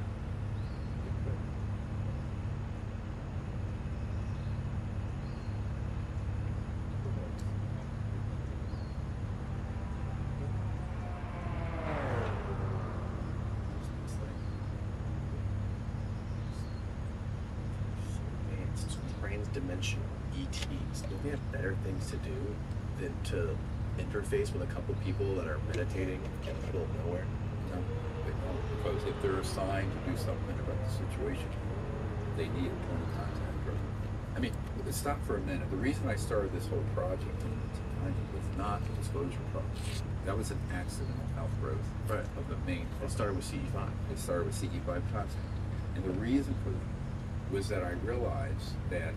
B: Good.
A: Advanced trans-dimensional ETs. Don't they have better things to do than to interface with a couple people that are meditating in the middle of nowhere?
B: No, they don't, because if they're assigned to do something about the situation, they need a point of contact. Right? I mean, stop for a minute. The reason I started this whole project in the 1990s was not a disclosure project. That was an accidental outgrowth of the main.
A: It started with CE5.
B: It started with CE5 concept. And the reason for that was that I realized that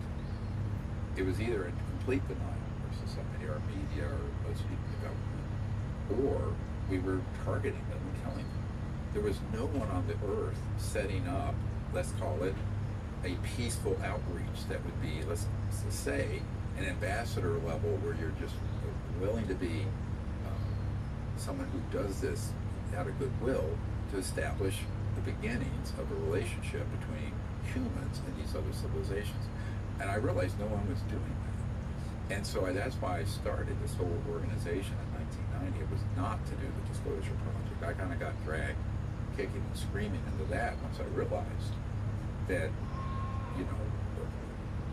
B: it was either in complete denial of society, our media, or most people in the government, or we were targeting them and killing them. There was no one on the earth setting up, let's call it, a peaceful outreach that would be, let's say, an ambassador level where you're just willing to be someone who does this out of goodwill to establish the beginnings of a relationship between humans and these other civilizations. And I realized no one was doing that. And so that's why I started this whole organization in 1990. It was not to do the disclosure project. I kind of got dragged kicking and screaming into that once I realized that, you know,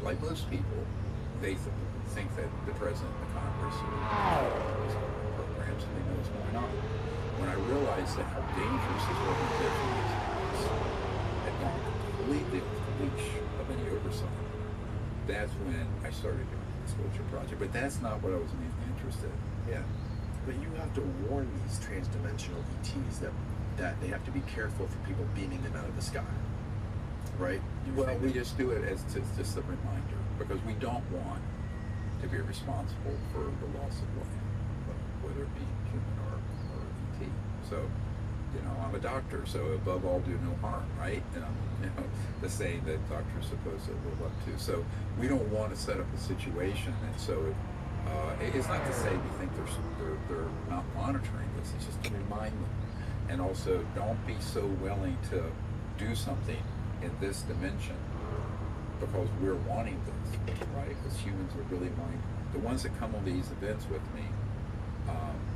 B: like most people, they think that the president, the Congress, or these programs, and they know what's going on. When I realized that how dangerous this organization is, had gone completely off the leash of any oversight, that's when I started doing the disclosure project. But that's not what I was mainly interested in.
A: Yeah. But you have to warn these trans-dimensional ETs that they have to be careful for people beaming them out of the sky, right?
B: Well, we just do it as just a reminder, because we don't want to be responsible for the loss of life, whether it be human or ET. So, you know, I'm a doctor, so above all, do no harm, right? And you know, the saying that doctors are supposed to live up to. So we don't want to set up a situation, and so it's not to say we think they're not monitoring this. It's just to remind them, and also don't be so willing to do something in this dimension because we're wanting this, right? Because humans are really wanting. The ones that come on these events with me,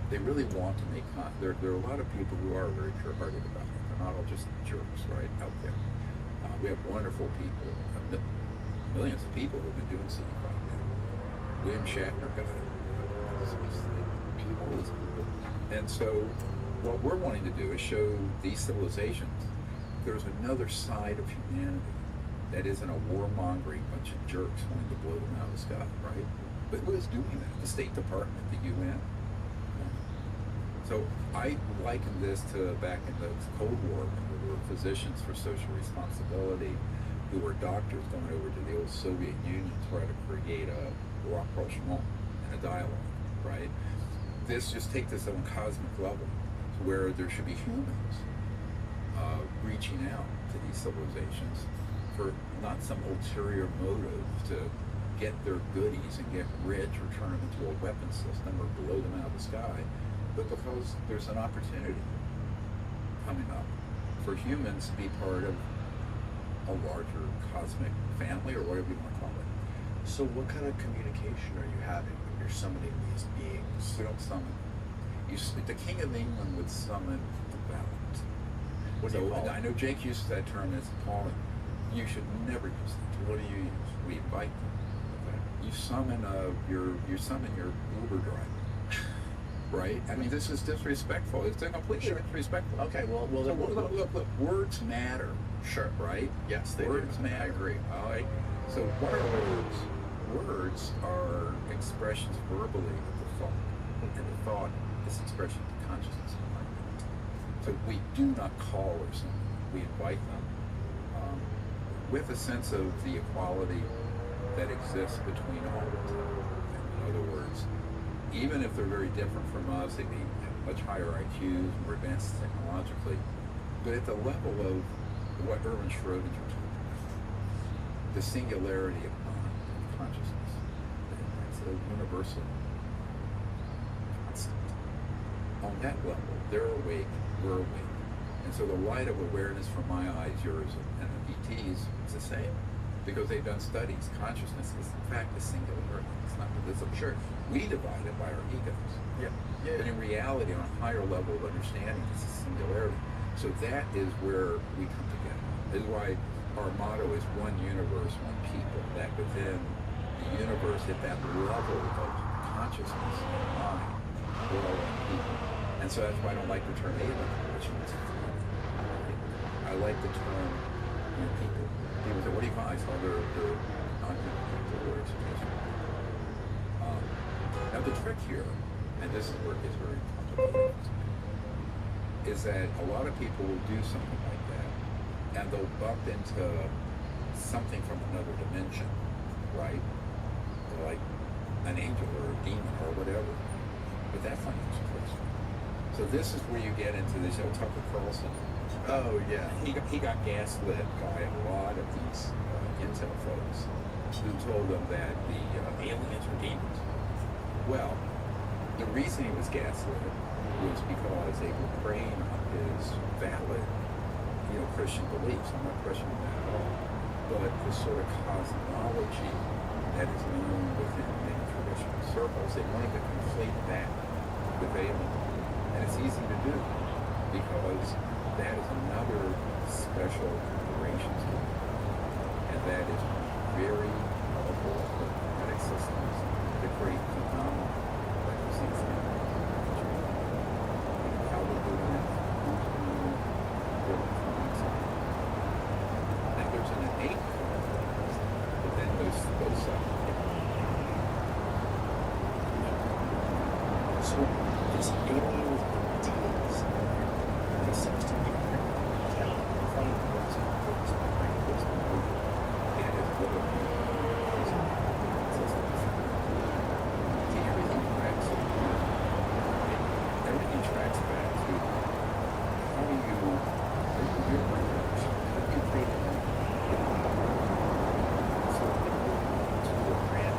B: they really want to make there are a lot of people who are very pure-hearted about it. They're not all just jerks, right, out there. We have wonderful people, millions of people who've been doing CE5 now. William Shatner got it. And so what we're wanting to do is show these civilizations there's another side of humanity that isn't a warmongering bunch of jerks wanting to blow them out of the sky, right? But who is doing that? The State Department, the UN. So I liken this to back in the Cold War when there were physicians for social responsibility who were doctors going over to the old Soviet Union to try to create a rapprochement and a dialogue, right? Just take this on a cosmic level to where there should be humans reaching out to these civilizations for not some ulterior motive to get their goodies and get rich or turn them into a weapon system or blow them out of the sky, but because there's an opportunity coming up for humans to be part of a larger cosmic family or whatever you want to call it.
A: So what kind of communication are you having when you're summoning these beings?
B: We don't summon. The King of England would summon the ballot.
A: What do you call it?
B: I know Jake uses that term as appalling. You should never use that term.
A: What do you use?
B: We invite them. Okay. You summon your Uber driver. Right? I mean, this is disrespectful. It's completely disrespectful.
A: Okay, well,
B: so look, words matter.
A: Sure.
B: Right?
A: Yes, they
B: words
A: do.
B: matter.
A: I agree.
B: All right. So what are words? Words are expressions verbally of the thought, and the thought is expression of consciousness of mind. So we do not call or something. We invite them with a sense of the equality that exists between all of them. In other words, even if they're very different from us, they may have much higher IQs, more advanced technologically, but at the level of what Erwin Schrödinger talked about, the singularity of mind, of consciousness, it's a universal constant. on that level, they're awake, we're awake. And so the light of awareness from my eyes, yours, and the BT's, it's the same. Because they've done studies, consciousness is in fact a singularity. It's not divisible.
A: Sure.
B: We divide it by our egos.
A: Yeah.
B: But in reality, on a higher level of understanding, it's a singularity. So that is where we come together. This is why our motto is one universe, one people. That within the universe, at that level of consciousness and mind, we're all one people. And so that's why I don't like the term alien, which means I like the term people. People say, what do you call it? I call the non-human people or expression. Now the trick here, and this is where it gets very complicated, is that a lot of people will do something like that, and they'll bump into something from another dimension, right? Like an angel or a demon or whatever. But that's not expression. So this is where you get into this, Tucker Carlson.
A: Oh, yeah.
B: He got gaslit by a lot of these intel folks who told them that the aliens are demons. Well, the reason he was gaslit was because they were preying on his valid, Christian beliefs. I'm not questioning that at all. But the sort of cosmology that is known within many traditional circles, they wanted to conflate that with aliens. And it's easy to do because that is another special operation tool. And that is very powerful magnetic systems to create phenomena like you see from how we're doing it, who's doing it, what we're doing it. And there's an innate component, but then there's both sides.
A: So this alien ideas, they seem to be down from what's behind what's moving.
B: And it's what it is. See, everything tracks back to how do you create a so to a brand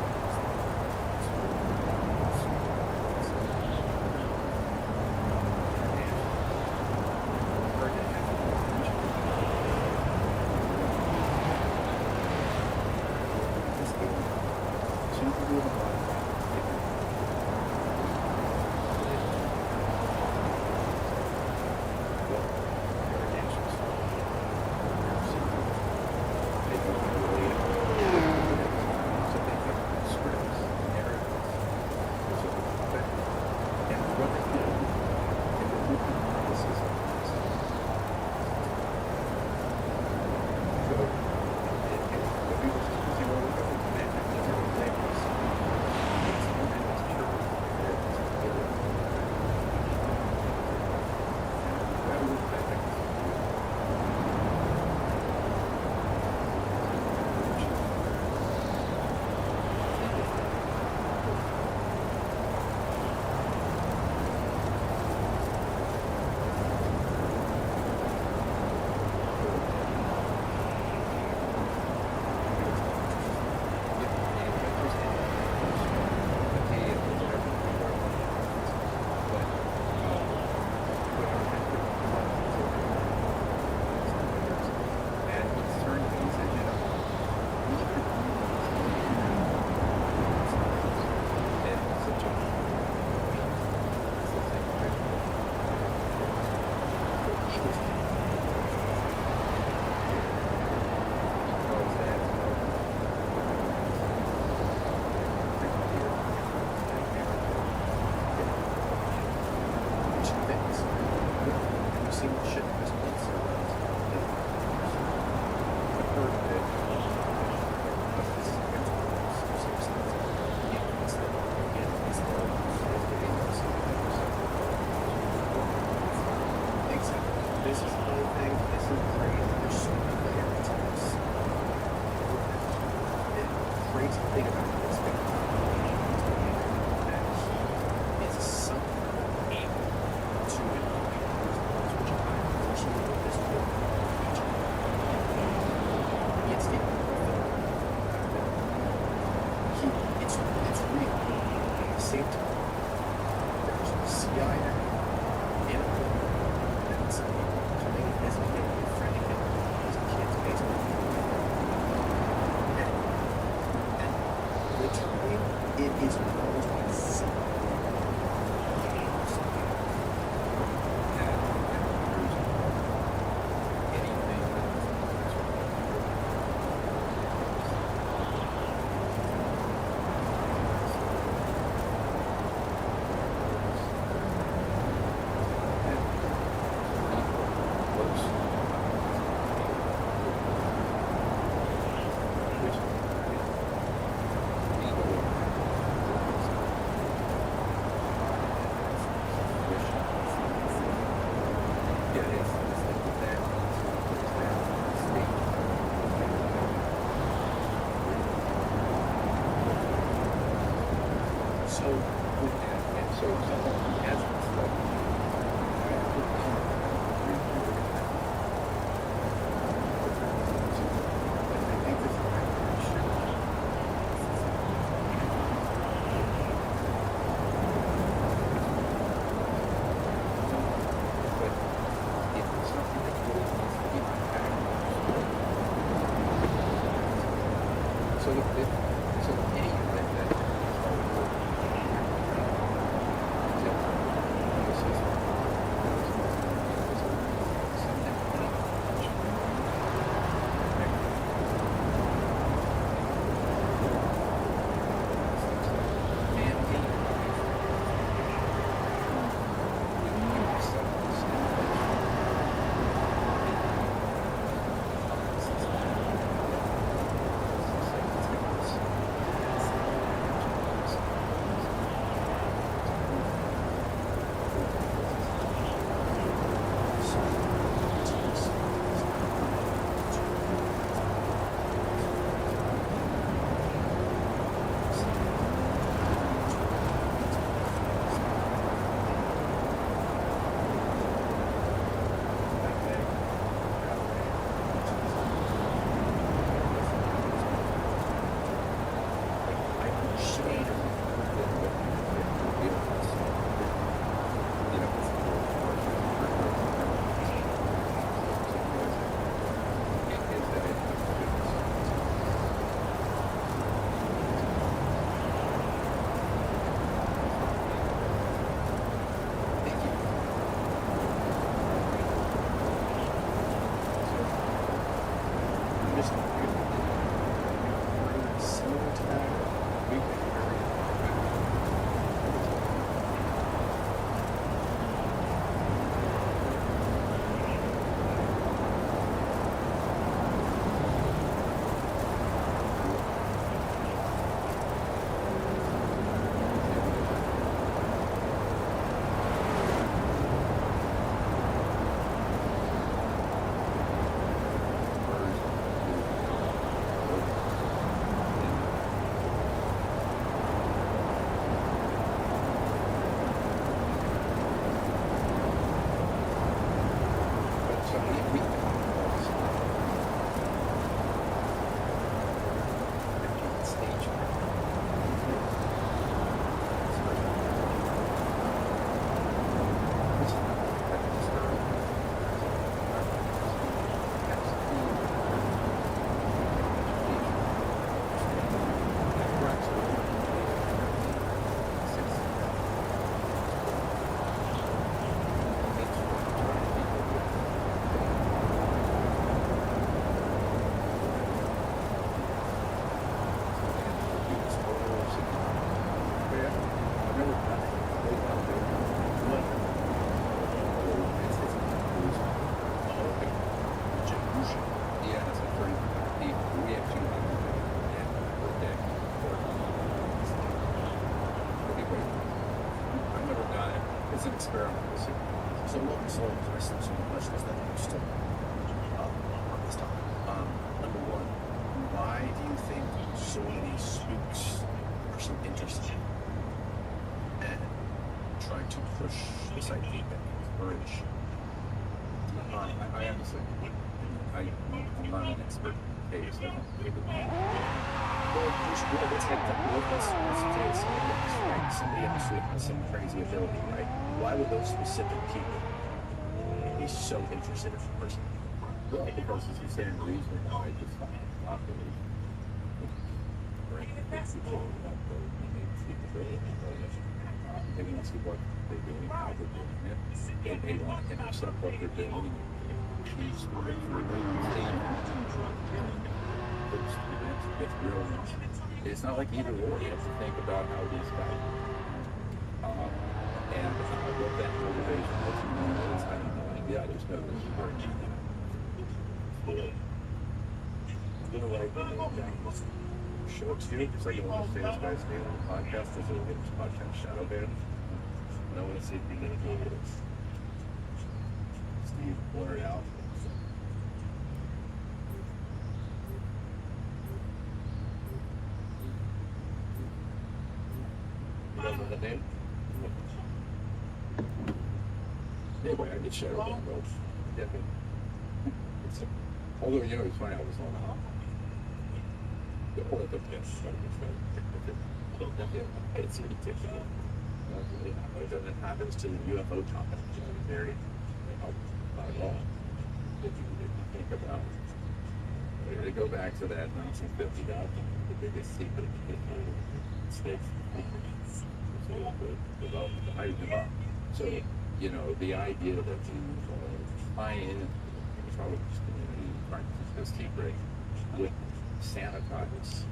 A: same time, there's the CIA, Well, so I still some questions that are still on this topic. Number one, why do you think so many spooks are so interested and trying to push this idea and encourage?
B: I honestly, I'm not an expert in case. I don't think
A: Well, it's like let's say it's somebody else, right? Somebody else with some crazy ability, right? Why would those specific people be so interested in a person?
B: well, because it's the same reason why I just find it not believe. Right? It's people that go and they see the ability. They want to see what they're doing, how they're doing it. They want to intercept what they're doing. It's real. It's not like either or. You have to think about how these guys and what that motivation was. I have no idea. I just know this is very
A: I'm gonna write the name down. Show it to you because I don't want to say this guy's name on the podcast. There's a this podcast shadow band. And I want to see if we can get it. Steve, blur it out. You don't know the name?
B: Anyway, I get shadow band both.
A: Yeah.
B: Although, you know, it's funny, I was on
A: It's ridiculous. It happens to the UFO topic. Very
B: wrong. If you think about it, they go back to that 1950 document, the biggest secret in the States. The hydrogen bomb. So, you know, the idea that you tie in intelligence community trying to keep this secret with sanitize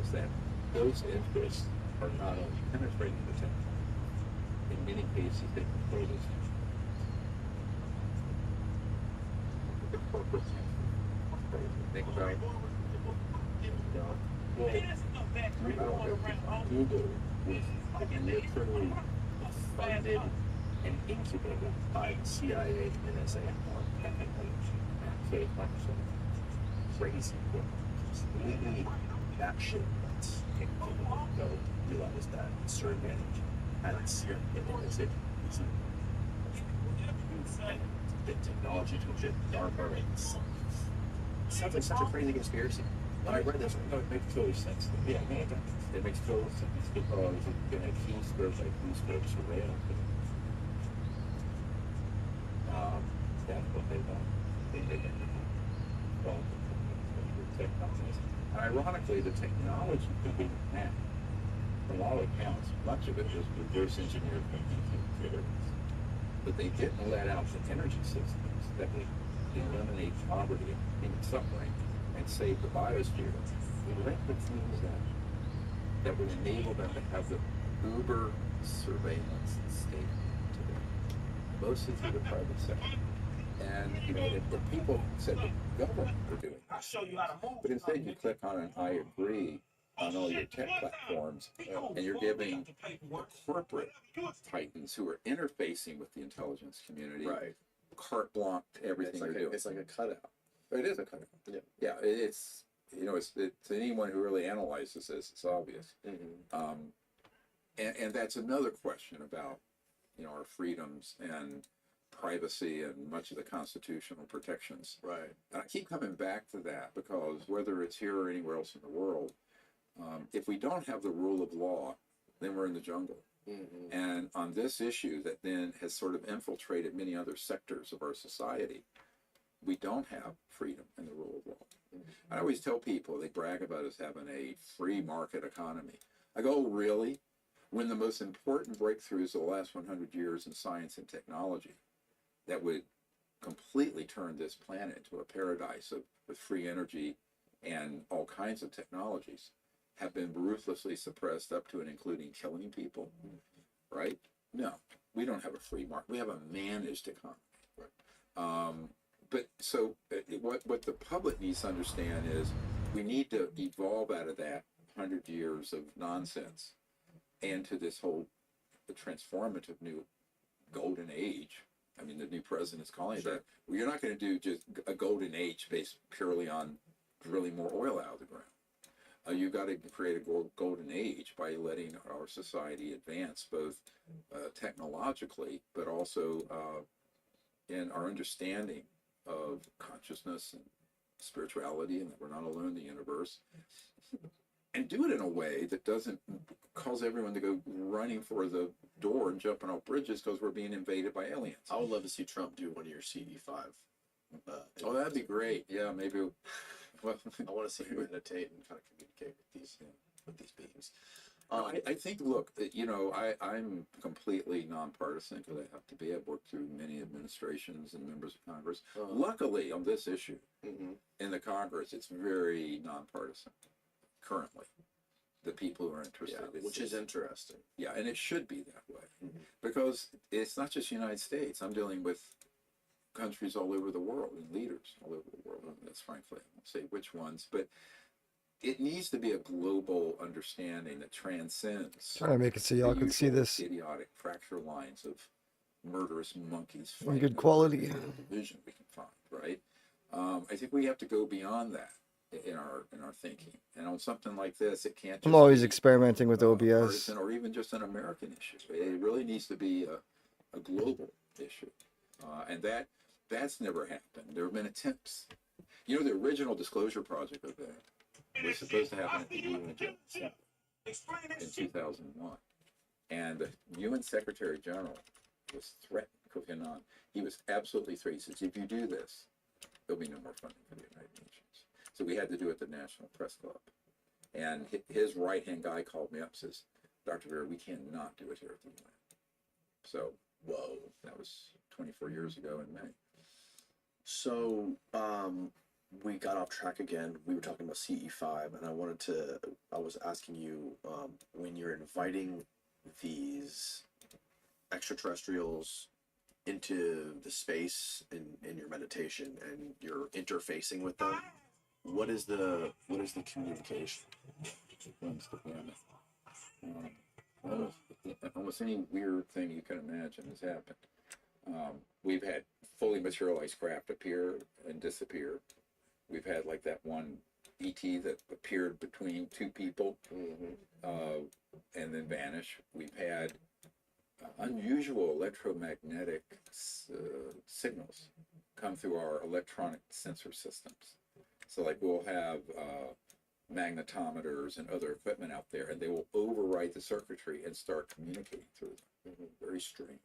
B: is that those interests are not only penetrating the tech, in many cases they control this. The corporate think about Google was literally funded and incubated by the CIA and NSA. So it's not so crazy. Completely batshit nuts. People don't realize that certain had its serum in it. And the technology to a bit darker. It sounds like such a crazy conspiracy. When I read this, I thought it makes total sense. Yeah, it makes total sense because it's been a keystroke by keystroke surveillance. That's what they want. They did it. Well, technologies. And ironically, the technology could be now. From all accounts, much of it was reverse engineered from computers. But they didn't let out the energy systems that would eliminate poverty and suffering and save the biosphere. We let the things that would enable them to have the uber surveillance state today, mostly through the private sector. And, you know, the people said the government were doing it. But instead you click on an I agree on all your tech platforms, and you're giving the corporate titans who are interfacing with the intelligence community carte blanche to everything
A: they're doing. It's like a cutout.
B: It is a cutout.
A: Yeah.
B: Yeah, it's, you know, it's to anyone who really analyzes this, it's obvious.
A: Mm-hmm.
B: And that's another question about, you know, our freedoms and privacy and much of the constitutional protections.
A: Right.
B: And I keep coming back to that because whether it's here or anywhere else in the world, if we don't have the rule of law, then we're in the jungle.
A: Mm-hmm.
B: And on this issue that then has sort of infiltrated many other sectors of our society, we don't have freedom and the rule of law. Mm-hmm. I always tell people, they brag about us having a free market economy. I go, oh, really? When the most important breakthroughs of the last 100 years in science and technology that would completely turn this planet into a paradise with free energy and all kinds of technologies have been ruthlessly suppressed up to and including killing people, right? No, we don't have a free market. We have a managed economy. Right? But so what the public needs to understand is we need to evolve out of that 100 years of nonsense and to this whole the transformative new golden age. I mean, the new president's calling it that. Well, you're not going to do just a golden age based purely on drilling more oil out of the ground. You've got to create a golden age by letting our society advance both technologically, but also in our understanding of consciousness and spirituality, and that we're not alone in the universe. And do it in a way that doesn't cause everyone to go running for the door and jumping off bridges because we're being invaded by aliens.
A: I would love to see Trump do one of your CE5.
B: Oh, that'd be great. Yeah, maybe. Well,
A: I want to see him meditate and kind of communicate with these beings.
B: I think, look, you know, I'm completely nonpartisan because I have to be. I've worked through many administrations and members of Congress. Luckily, on this issue, in the Congress, it's very nonpartisan currently. The people who are interested.
A: Yeah, which is interesting.
B: Yeah, and it should be that way because it's not just the United States. I'm dealing with countries all over the world and leaders all over the world. That's frankly, I won't say which ones, but it needs to be a global understanding that transcends.
D: Trying to make it so y'all can see this.
B: Idiotic fracture lines of murderous monkeys.
D: In good quality.
B: Division we can find, right? I think we have to go beyond that in our thinking, and on something like this, it can't.
D: I'm always experimenting with OBS,
B: or even just an American issue. It really needs to be a global issue, and that's never happened. There have been attempts. You know, the original disclosure project of that was supposed to happen at the UN General Assembly in 2001, and the UN Secretary General was threatened. Kofi Annan, he was absolutely threatened. He says, if you do this, there'll be no more funding for the United Nations. So we had to do it at the National Press Club. And his right-hand guy called me up and says, Dr. Vera, we cannot do it here at the UN. So, whoa, that was 24 years ago in May.
A: So, we got off track again. We were talking about CE5, and I was asking you, when you're inviting these extraterrestrials into the space in your meditation and you're interfacing with them, what is the communication?
B: Almost any weird thing you can imagine has happened. We've had fully materialized craft appear and disappear. We've had like that one ET that appeared between two people and then vanish. We've had unusual electromagnetic signals come through our electronic sensor systems. So like we'll have magnetometers and other equipment out there, and they will override the circuitry and start communicating through them. Very strange.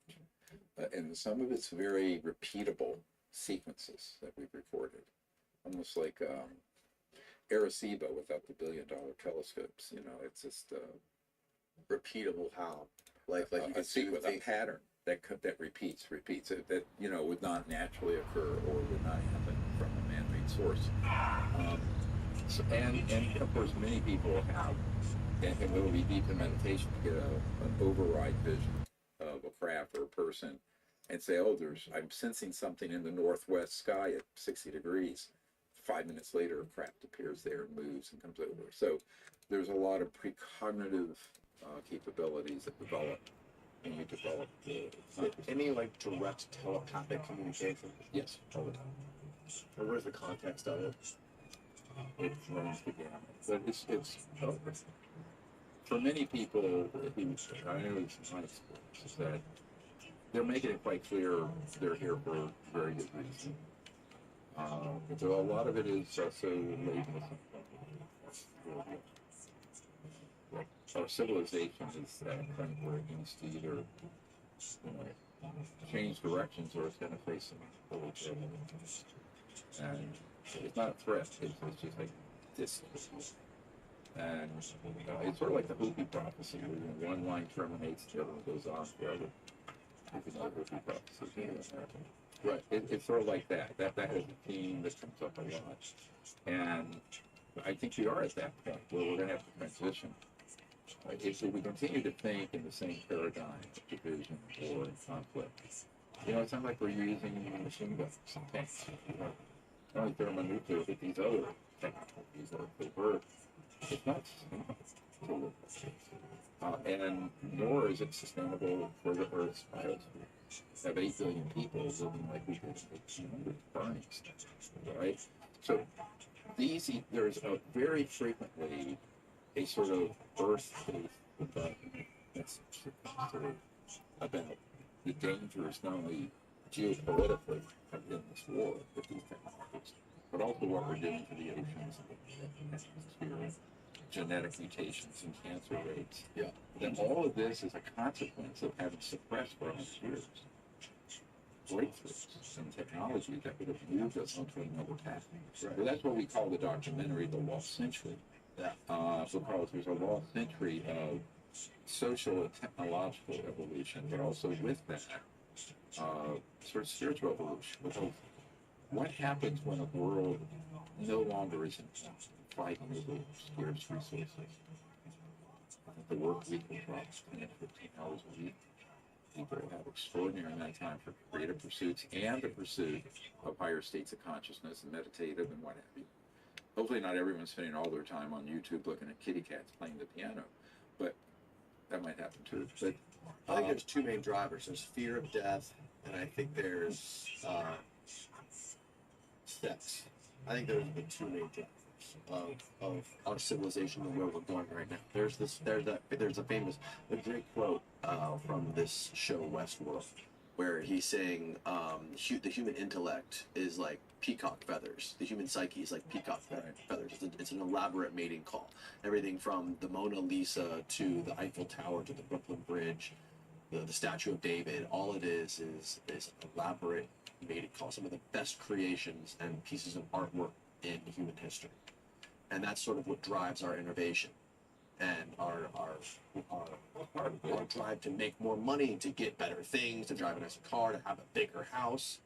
B: And some of it's very repeatable sequences that we've recorded. Almost like Arecibo without the billion-dollar telescopes. You know, it's just
A: Repeatable how? Like you
B: a
A: can see
B: sequence, a pattern that repeats that you know would not naturally occur or would not happen from a man-made source. And of course, many people have, and will be deep in meditation to get an override vision of a craft or a person, and say, "Oh, I'm sensing something in the northwest sky at 60 degrees." 5 minutes later, a craft appears there and moves and comes over. So there's a lot of precognitive capabilities that develop when you develop
A: any like direct telepathic communication.
B: Yes, all the time.
A: Or where's the context of it?
B: It runs the gamut. But it's for many people who I know it's my experience is that they're making it quite clear they're here for a very good reason. So a lot of it is also laziness. Our civilization is at a point where it needs to either change directions or it's going to face some really terrible things. And it's not a threat, it's just like distance. And it's sort of like the Hopi prophecy, where one line terminates, the other one goes on forever. If you know Hopi prophecy, right? It's sort of like that. That is a theme that comes up a lot. And I think we are at that point where we're going to have to transition. If we continue to think in the same paradigm of division or conflict, it sounds like we're using machine guns and tanks. Not only thermonuclear, but these other technologies that are covert. It's not And nor is it sustainable for the Earth's biosphere. We have 8 billion people living like we did burning stuff, right? So there's a very frequently a sort of Earth-based development that's sort of about the dangers not only geopolitically in this war with these technologies, but also what we're doing to the oceans and the atmosphere, genetic mutations and cancer rates.
A: Yeah.
B: Then all of this is a consequence of having suppressed for 100 years breakthroughs in technology that would have moved us onto another path. Right. So that's what we call the documentary The Lost Century. Yeah. Because there's a lost century of social and technological evolution, but also with that, sort of spiritual evolution. Because what happens when a world no longer is fighting over scarce resources? The work week will drop 10 to 15 hours a week. People have extraordinary amount of time for creative pursuits and the pursuit of higher states of consciousness and meditative and what have you. Hopefully not everyone's spending all their time on YouTube looking at kitty cats playing the piano, but that might happen too. But
A: I think there's two main drivers. There's fear of death, and I think there's sex. I think those are the two main drivers of our civilization and where we're going right now. There's a great quote from this show Westworld, where he's saying the human intellect is like peacock feathers. The human psyche is like peacock feathers. It's an elaborate mating call. Everything from the Mona Lisa to the Eiffel Tower to the Brooklyn Bridge, the Statue of David. All it is an elaborate mating call. Some of the best creations and pieces of artwork in human history. And that's sort of what drives our innovation and our drive to make more money, to get better things, to drive a nicer car, to have a bigger house.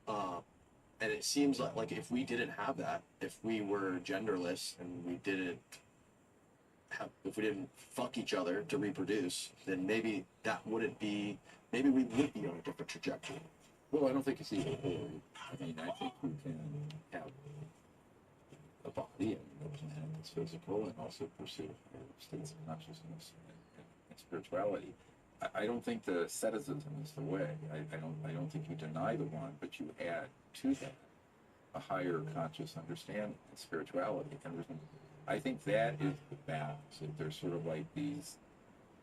A: And it seems like if we didn't have that, if we were genderless and if we didn't fuck each other to reproduce, then maybe we would be on a different trajectory.
B: well, I don't think it's either or. I mean, I think we can have a body and it's physical and also pursue states of consciousness and spirituality. I don't think the asceticism is the way. I don't think you deny the one, but you add to that a higher conscious understanding and spirituality. And I think that is the balance. That there's sort of like these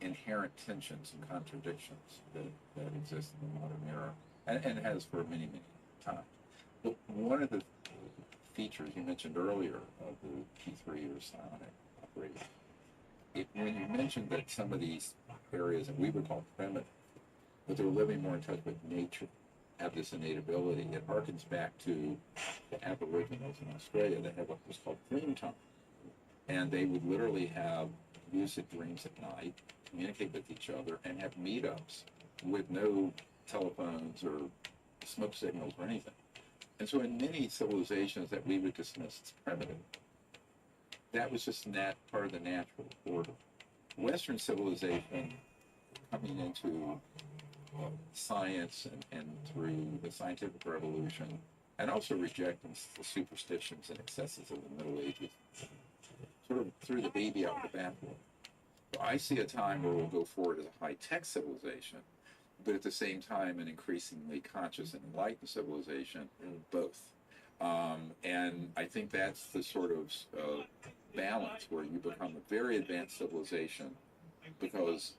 B: inherent tensions and contradictions that exist in the modern era, and has for many, many times. But one of the features you mentioned earlier of the P3 or psionic operation, when you mentioned that some of these areas that we would call primitive, but they're living more in touch with nature, have this innate ability, it harkens back to the Aboriginals in Australia that had what was called dream time. And they would literally have lucid dreams at night, communicate with each other, and have meetups with no telephones or smoke signals or anything. And so in many civilizations that we would dismiss as primitive, that was just part of the natural order. Western civilization, coming into science and through the scientific revolution, and also rejecting the superstitions and excesses of the Middle Ages, sort of threw the baby out with the bathwater. So I see a time where we'll go forward as a high-tech civilization, but at the same time an increasingly conscious and enlightened civilization, both. And I think that's the sort of balance where you become a very advanced civilization because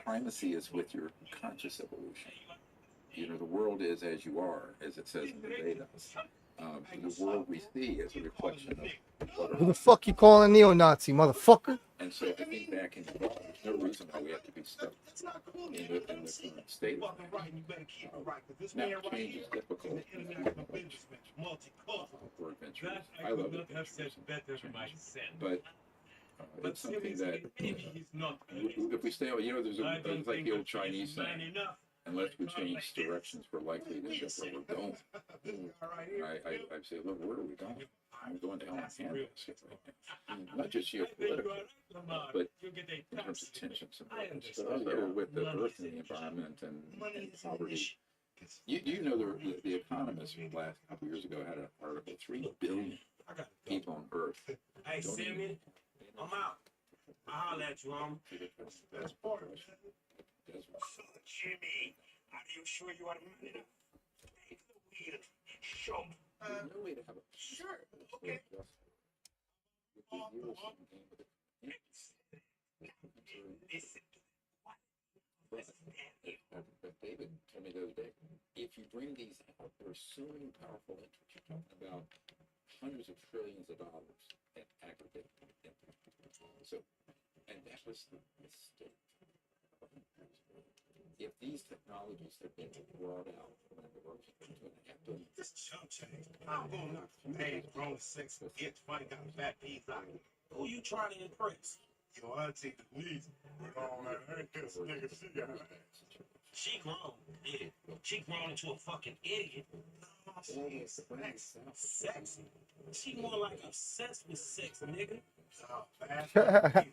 B: primacy is with your conscious evolution. You know, the world is as you are, as it says in the Vedas. The world we see is a reflection of
D: Who the fuck you calling neo-Nazi, motherfucker?
B: And so I think back in the law, there's no reason why we have to be stuck in the current state of things. Now, change is difficult for adventurers. I love adventures, but it's something that if we stay, you know, there's like the old Chinese saying, unless we change directions, we're likely to end up where we're going. I say, look, where are we going? I'm going down on Canada right now. Not just geopolitical, but in terms of tensions and problems, but also with the earth and the environment and poverty. You know, the Economist from the last couple of years ago had an article, 3 billion people on Earth.
C: Hey, Sammy, I'm out. I'll holler at you, homie.
G: That's part of it.
C: So, Jimmy, are you sure you want to run it up? Take the wheel. Show me.
B: There's no way to have a
C: Sure. Okay. Listen to what?
B: But David told me the other day, if you bring these out, there's so many powerful interests. You're talking about hundreds of trillions of dollars in aggregate. So, and that was the mistake. If these technologies have been brought out when they're working for $2.5 billion,
C: This chump change. I'm going to knock some ass, grown 6 inch, funny, got a fat piece out. Who you trying to impress?
G: Your auntie Denise, with all that hurt this nigga, she got ass.
C: She grown, yeah. She grown into a fucking idiot. No, she ain't sexy. She more like obsessed with sex, nigga.
G: Oh, that's exactly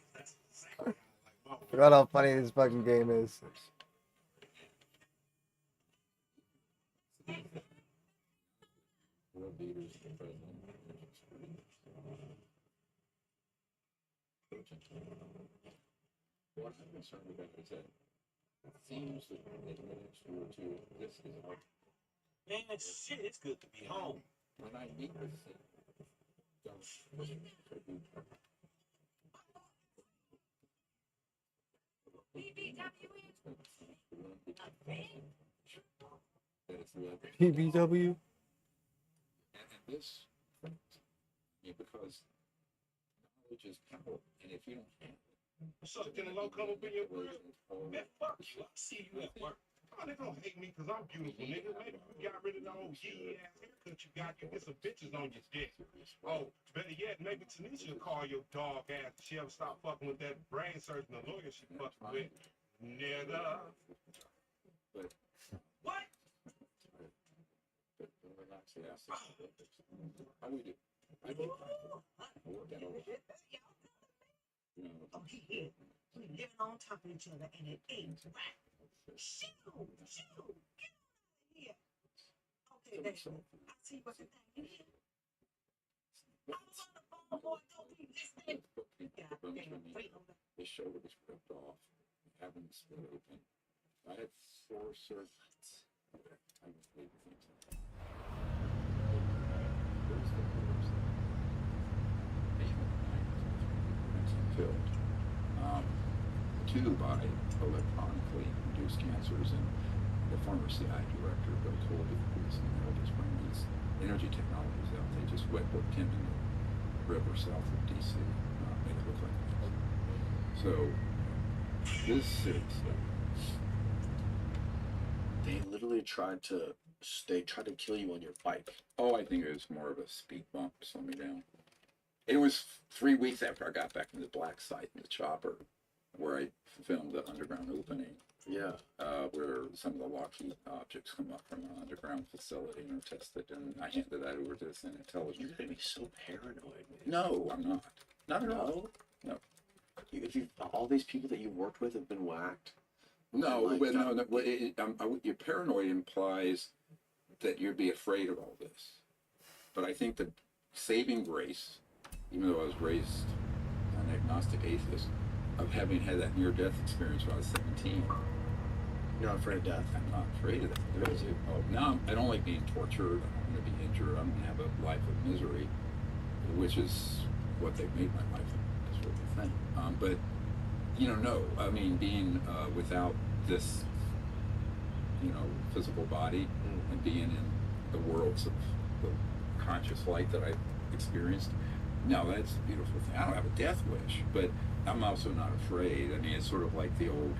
G: how I like my
D: Forgot how funny this fucking game is.
B: world leaders, the president, what I'm concerned about is that it seems that in the next year or two, this is our.
C: Man, shit, it's good to be home.
B: When I meet with them,
D: PBW?
B: and this, I mean, because knowledge is power, and if you don't have it,
G: What's up, can the low come up in your grill?
C: Man, fuck you. I'll see you at work.
G: Oh, they gonna hate me because I'm beautiful, nigga. Maybe you got rid of the old yee ass haircut you got. You get some bitches on your dick. Oh, better yet, maybe Tanisha will call your dog ass. She ever stop fucking with that brain surgeon, the lawyer she fucking with. Nigga.
C: What?
B: but relax and ask them. How we do? I think I work out all the you know,
H: Oh, he living on top of each other, and it ain't right. Shoo, shoo, get out of here. Okay, David, I see what the thing is. I was on the phone, boy, don't be listening. God damn, wait on that.
B: his shoulder was ripped off, having split open. I had 4 surgeries. I was leaving things like that. Those were the worst. Even killed. 2 by electronically induced cancers, and the former CIA director, Bill Colby, who's just bring these energy technologies out. They just wet worked him in the river south of DC, make it look like that. So this is
A: They literally tried to kill you on your bike.
B: oh, I think it was more of a speed bump to slow me down. It was 3 weeks after I got back from the black site in the chopper, where I filmed the underground opening,
A: Yeah.
B: where some of the Lockheed objects come up from an underground facility and are tested, and I handed that over to the Senate
A: You're
B: Intelligence.
A: gonna be so paranoid, man.
B: No, I'm not. Not at all.
A: No.
B: No.
A: If you all these people that you've worked with have been whacked.
B: No,
A: Like,
B: but no. Your paranoid implies that you'd be afraid of all this. But I think the saving grace, even though I was raised an agnostic atheist, of having had that near-death experience when I was 17,
A: You're not afraid of death.
B: I'm not afraid of that.
A: What is it?
B: Oh, now I don't like being tortured. I don't want to be injured. I'm going to have a life of misery, which is what they've made my life. That's what they think. But no. I mean, being without this, physical body and being in the worlds of the conscious light that I've experienced, no, that's a beautiful thing. I don't have a death wish, but I'm also not afraid. I mean, it's sort of like the old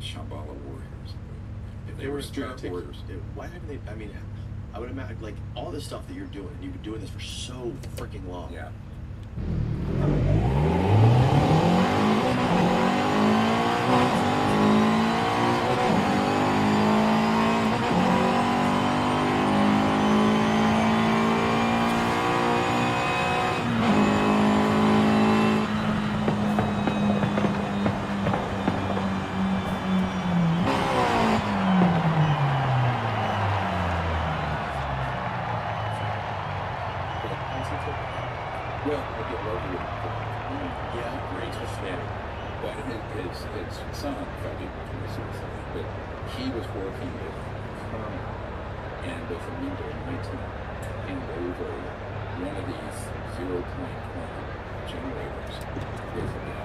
B: Shambhala warriors.
A: If
B: They were
A: trying
B: spirit
A: to take-
B: warriors.
A: Why haven't they? I mean, I would imagine like all this stuff that you're doing, and you've been doing this for so freaking long.
B: Yeah. Well, I get lucky people commit suicide, but he was working with Colonel and with a member of my team hand over one of these 0.1 generators with about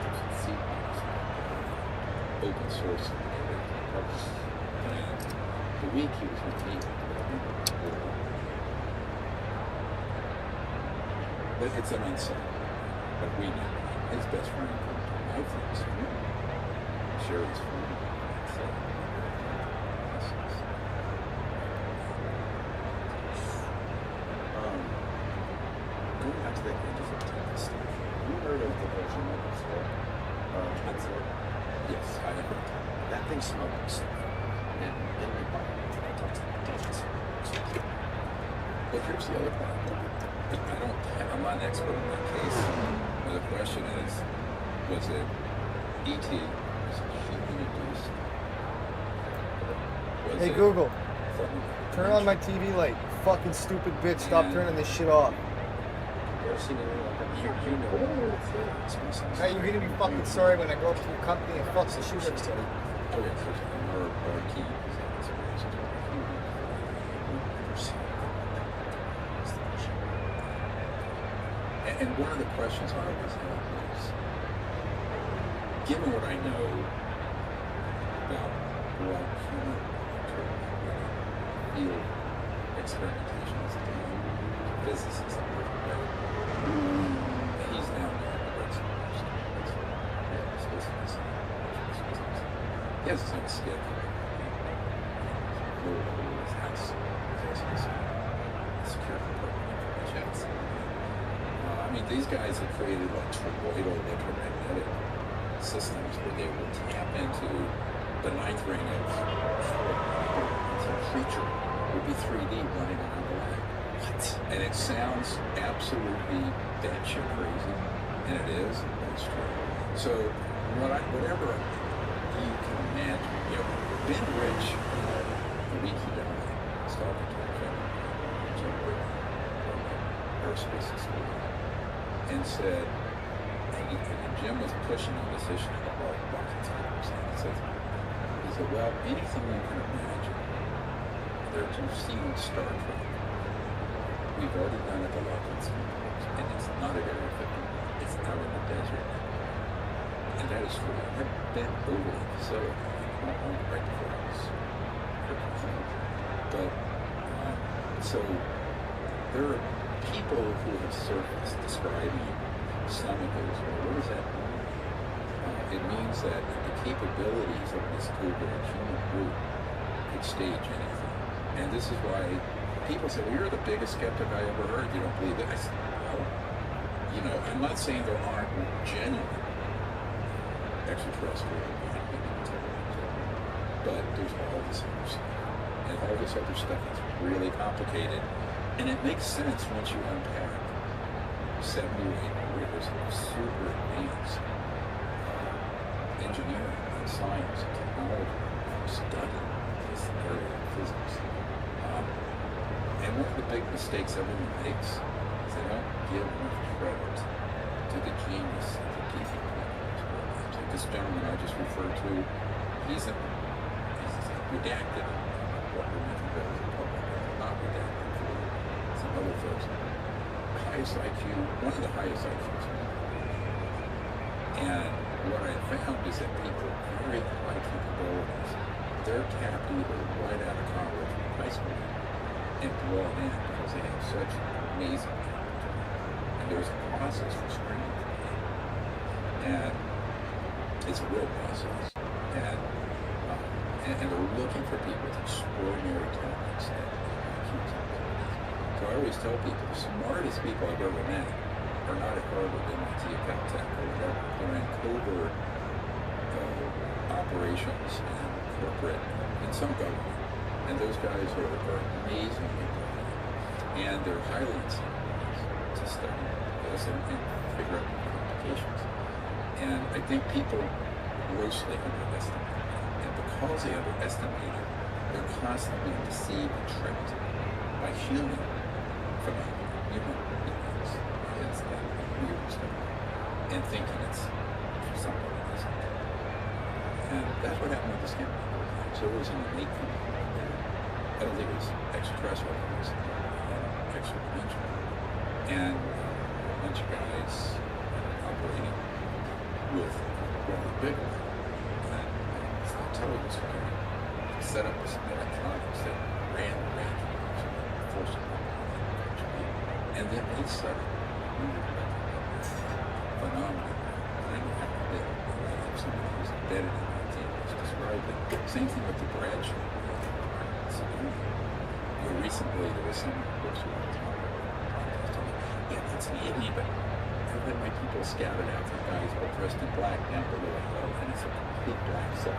B: 50 seat box, open source, and the week he was with me, but it's an unsung, but we know his best friend come to my friend's funeral, Sherry's funeral, so
A: going back to the Angels of Texas stuff, you heard of the version of the store?
B: yes, I have.
A: That thing smoked stuff. And in the bar, I talked to the agents.
B: But here's the other part. I'm not an expert in that case. But the question is, was it ET? Was it human induced? Was
F: Hey
B: it
F: Google,
B: from-
F: turn on my TV light. Fucking stupid bitch, stop turning this shit off.
A: You ever seen anything like that? You know it smells like
F: Hey, you're gonna be fucking sorry when I go up to your company and fuck the shit everybody.
B: Oh yes, there's our key. And one of the questions I always have is, given what I know about what human field experimentation is done, physicists and everything, he's now he has his own skip. His house. Secure information. I mean, these guys have created like toroidal electromagnetic systems where they will tap into the ninth ring of some creature would be 3D running around the light. What? And it sounds absolutely batshit crazy, and it is, but it's true. So, whatever you can imagine, you know, Ben Rich, the week he died, was talking to a friend, aerospace school, and said, and Jim was pushing on this issue of all rocket science. He said, well, anything you can imagine that you've seen Star Trek, we've already done at the Lockheed Schools, and it's not at Area 51, it's out in the desert. And that is true. I've been over the facility, right before I was but, so, there are people who have surfaced describing some of those. Well, what does that mean? It means that the capabilities of this covert human group could stage anything. And this is why people say, well, you're the biggest skeptic I ever heard. You don't believe it. I said, well, you know, I'm not saying there aren't genuine extraterrestrial, but there's all this other stuff. And all this other stuff is really complicated. And it makes sense once you unpack 7 or 8 years of super advanced engineering and science and technology study this area of physics. And one of the big mistakes everyone makes is they don't give enough credit to the genius of the people who are these programs. Like this gentleman I just referred to, he's redacted what we're making better as a public, not redacted for some other folks. Highest IQ, one of the highest IQs. And what I found is that people with very high capabilities, they're tapped either right out of college or high school and brought in because they have such amazing talent. And there's a process for screening for them. And it's a real process. And they're looking for people with extraordinary talents and IQs and abilities. So I always tell people, the smartest people I've ever met are not at Harvard, MIT, Caltech, or whatever. They're in covert operations and corporate, and some government. And those guys are amazingly brilliant. And they're highly incentivized to study this and figure out the complications. And I think people grossly underestimate it. And because they underestimate it, they're constantly deceived and tricked by human phenomena, human beings, against that weird stuff, and thinking it's something that isn't. And that's what happened with the skin. So it was an innate phenomenon there. I don't think it was extraterrestrial, it was extra-dimensional. And a bunch of guys operating with rather big intelligence set up this electronics that ran the range forced it. And then they started phenomenon. I don't know how they did it. They have somebody who's embedded in that team that's described it. Same thing with the Bradshaw. So, recently there was some, of course, who was talking, yeah, that's an idiot, but I've had my people scouted out the guys all dressed in black down below the hill, and it's a complete black site.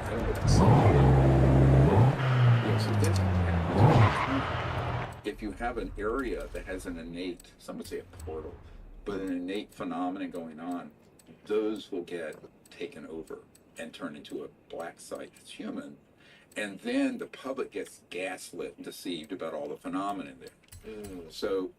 B: I don't know what to say. So this happens. If you have an area that has an innate, some would say a portal, but an innate phenomenon going on, those will get taken over and turn into a black site that's human. And then the public gets gaslit and deceived about all the phenomena there. So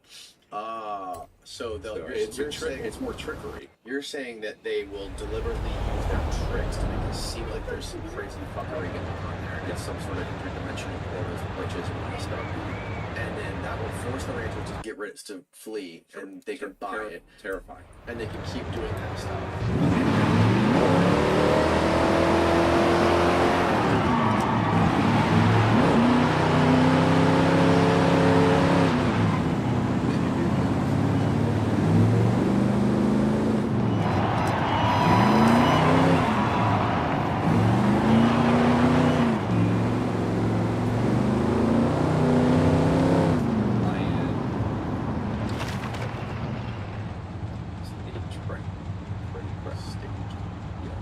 B: it's more trickery.
A: You're saying that they will deliberately use their tricks to make it seem like there's some crazy fuckery going on there, and it's some sort of interdimensional portals, witches, and all that stuff. And then that will force the rangers to get rid to flee, and they can buy it.
B: Terrifying.
A: And they can keep doing that stuff.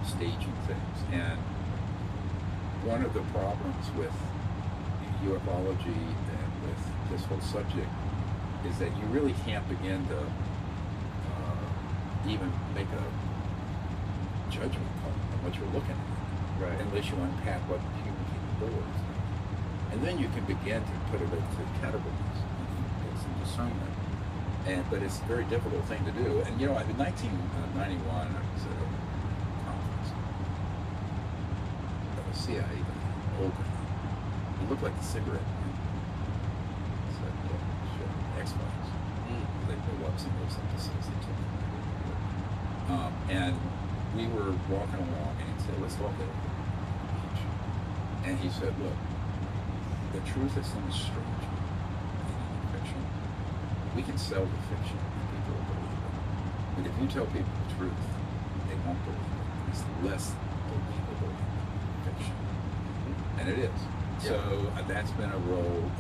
B: Staging things. And one of the problems with ufology and with this whole subject is that you really can't begin to even make a judgment call on what you're looking at,
A: Right.
B: unless you unpack what human capabilities are. And then you can begin to put it into categories and get some discernment. But it's a very difficult thing to do. And in 1991, I was at a conference. A CIA guy, old guy. He looked like a cigarette man. It's like X-Files. They blew up some of those episodes they took. And we were walking along, and he said, "Let's walk at the beach." And he said, "Look, the truth is some strange in fiction. We can sell the fiction and people will believe it. But if you tell people the truth, they won't believe it. It's less believable than fiction." And it is. Yeah. So that's been a real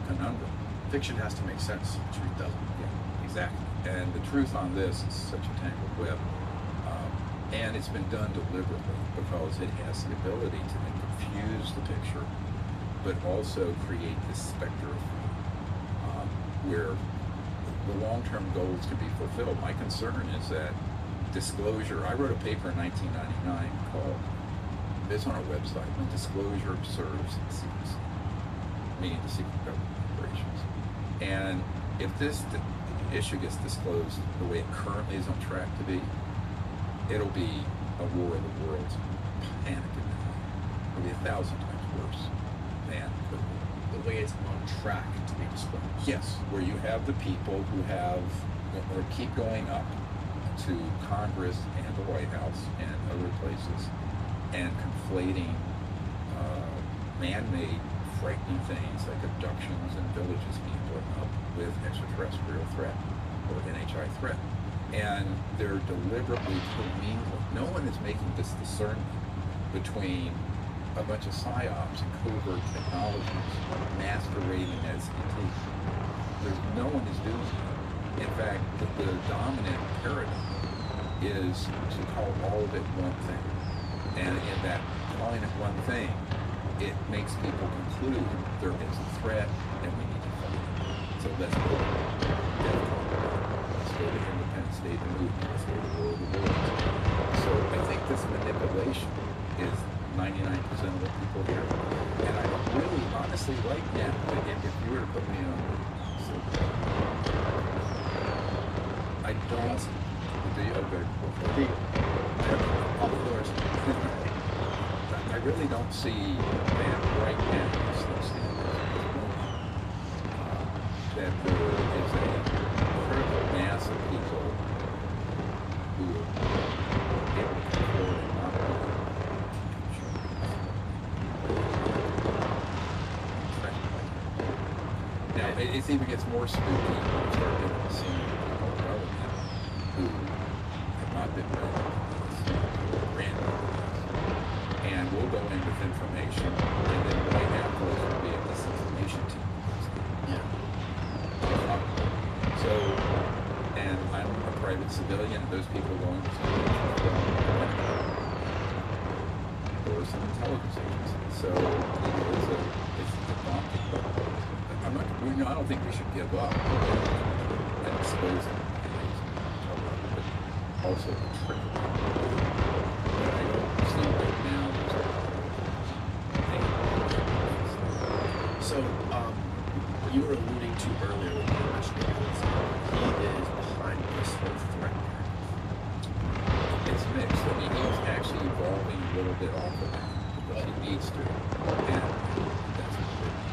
B: conundrum.
A: Fiction has to make sense. Truth doesn't.
B: Yeah, exactly. And the truth on this is such a tangled web. And it's been done deliberately because it has the ability to confuse the picture, but also create this specter of where the long-term goals can be fulfilled. My concern is that disclosure, I wrote a paper in 1999 called, it's on our website, when disclosure serves secrecy, meaning the secret government operations. And if this issue gets disclosed the way it currently is on track to be, it'll be a war of the worlds, panic and denial. It'll be 1,000 times worse than COVID.
A: The way it's on track to be disclosed.
B: Yes, where you have the people who have, or keep going up to Congress and the White House and other places and conflating man-made frightening things like abductions and villages being blown up with extraterrestrial threat or NHI threat. And they're deliberately commingling. No one is making this discernment between a bunch of psyops and covert technologies masquerading as ET. No one is doing it. In fact, the dominant paradigm is to call all of it one thing. And in that calling it one thing, it makes people conclude there is a threat and we need to fight it. So let's go to DEFCON. Let's go to Independence Day, the movement. Let's go to War of the Worlds. So I think this manipulation is 99% of the people here. And I really, honestly, right now, if you were to put me on, I don't. Do you? Okay.
A: All the doors.
B: really don't see that right now, as things stand, that there is a critical mass of people who are able to control and not now, it even gets more spooky when you start getting to see people in government who have not been ran and we'll go in with information, and then right afterwards will be a disinformation team.
A: Yeah.
B: So, and I'm a private civilian, those people go into or some intelligence agency. So, it's a daunting, but I don't think we should give up and expose them, but also trick them. But I don't see right now.
A: So, you were alluding to earlier when you were mentioning he is behind this whole threat.
B: It's mixed. I mean, he's actually evolving a little bit off of that because he needs to, and that's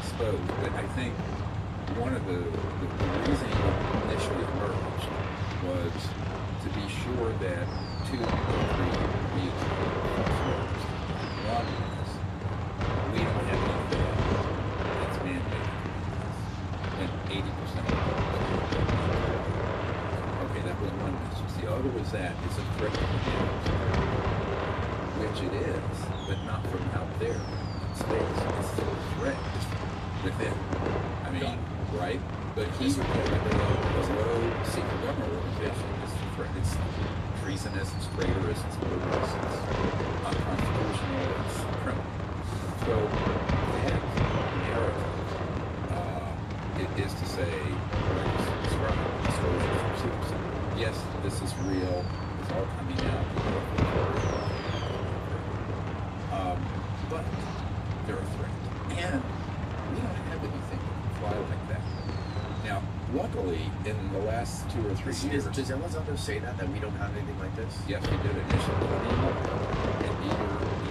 B: exposed. But I think one of the reason he initially emerged was to be sure that 2 or 3 needs words. One is we don't have anything that's man-made, and 80% of it. Okay, that was one message. The other was that it's a threat to humanity, which it is, but not from out there in space. It's still a threat within. I mean, right? But he's a low secret government organization. It's a threat. It's treasonous, it's traitorous, it's murderous, it's unconstitutional, it's criminal. So that narrative is to say, yes, this is real, it's all coming out, but they're a threat. And we don't have anything to fly like that. Now, luckily, in the last 2 or 3 years...
A: Does anyone out there say that we don't have anything like this?
B: Yes, we did initially. And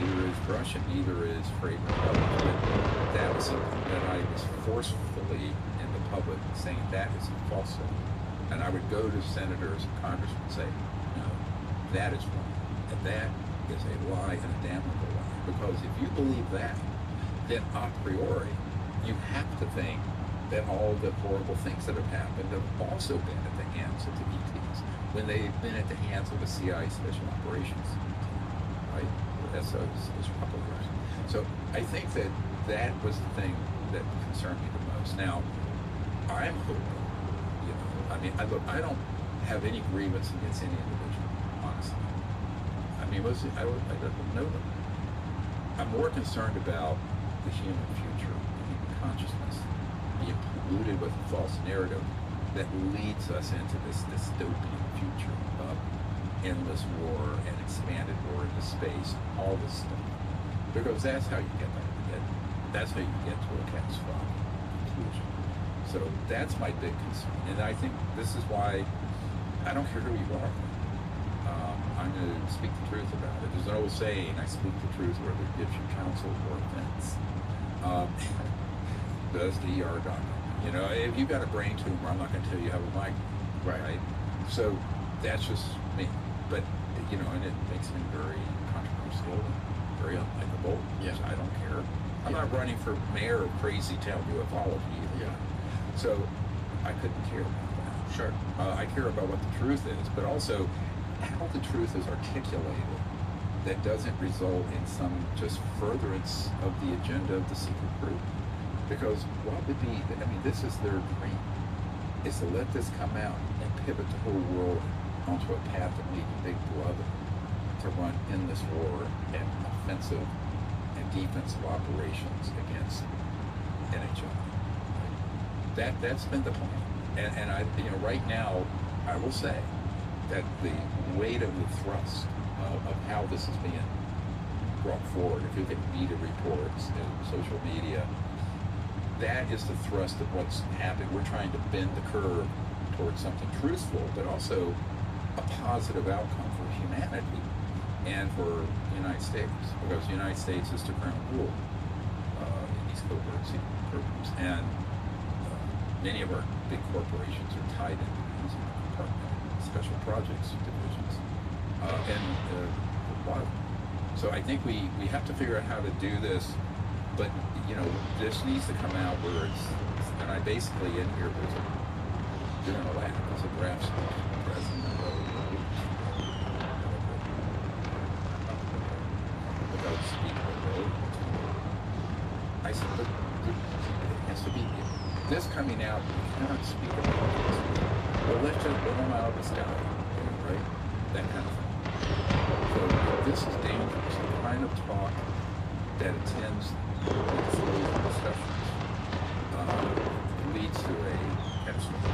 B: neither is Russian, neither is Fragrant. But that was something that I was forcefully in the public saying that is a falsehood. And I would go to senators and congressmen and say, no, that is wrong. And that is a lie and a damnable lie. Because if you believe that, then a priori, you have to think that all the horrible things that have happened have also been at the hands of the ETs, when they've been at the hands of the CIA Special Operations, right? SOs, Special Operations. So I think that that was the thing that concerned me the most. Now, I'm hoping, I mean, look, I don't have any grievance against any individual, honestly. I mean, mostly, I don't know them. I'm more concerned about the human future, the human consciousness, being polluted with a false narrative that leads us into this dystopian future of endless war and expanded war into space, all this stuff. Because that's how you get there. That's how you get to a catastrophic conclusion. So that's my big concern. And I think this is why I don't care who you are. I'm going to speak the truth about it. There's an old saying, I speak the truth whether it gives you counsel or offense. Does the ER doctor. You know, if you've got a brain tumor, I'm not going to tell you how to migraine. Right? So that's just me. But, you know, and it makes me very controversial and very unlikable. Yes, I don't care. I'm not running for mayor of crazy town ufology either. Yeah. So I couldn't care about that. Sure. I care about what the truth is, but also how the truth is articulated that doesn't result in some just furtherance of the agenda of the secret group. Because what would be, I mean, this is their dream, is to let this come out and pivot the whole world onto a path of meeting Big Brother, to run endless war and offensive and defensive operations against NHL. That's been the plan. And I, you know, right now, I will say that the weight of the thrust of how this is being brought forward, if you look at media reports and social media, that is the thrust of what's happening. We're trying to bend the curve towards something truthful, but also a positive outcome for humanity and for, you United States, because the United States is to crown rule in these covert secret programs, and many of our big corporations are tied into these special projects divisions, and a lot of them. So I think we have to figure out how to do this, but you know, this needs to come out where and I basically in here there's you're gonna laugh, there's a draft speech from the president without speaking of road. I said, but it has to be this coming out, we cannot speak about this. Well, let's just blow them out of the sky, right? That kind of thing. So this is dangerous. The kind of talk that attends these discussions leads to a catastrophe.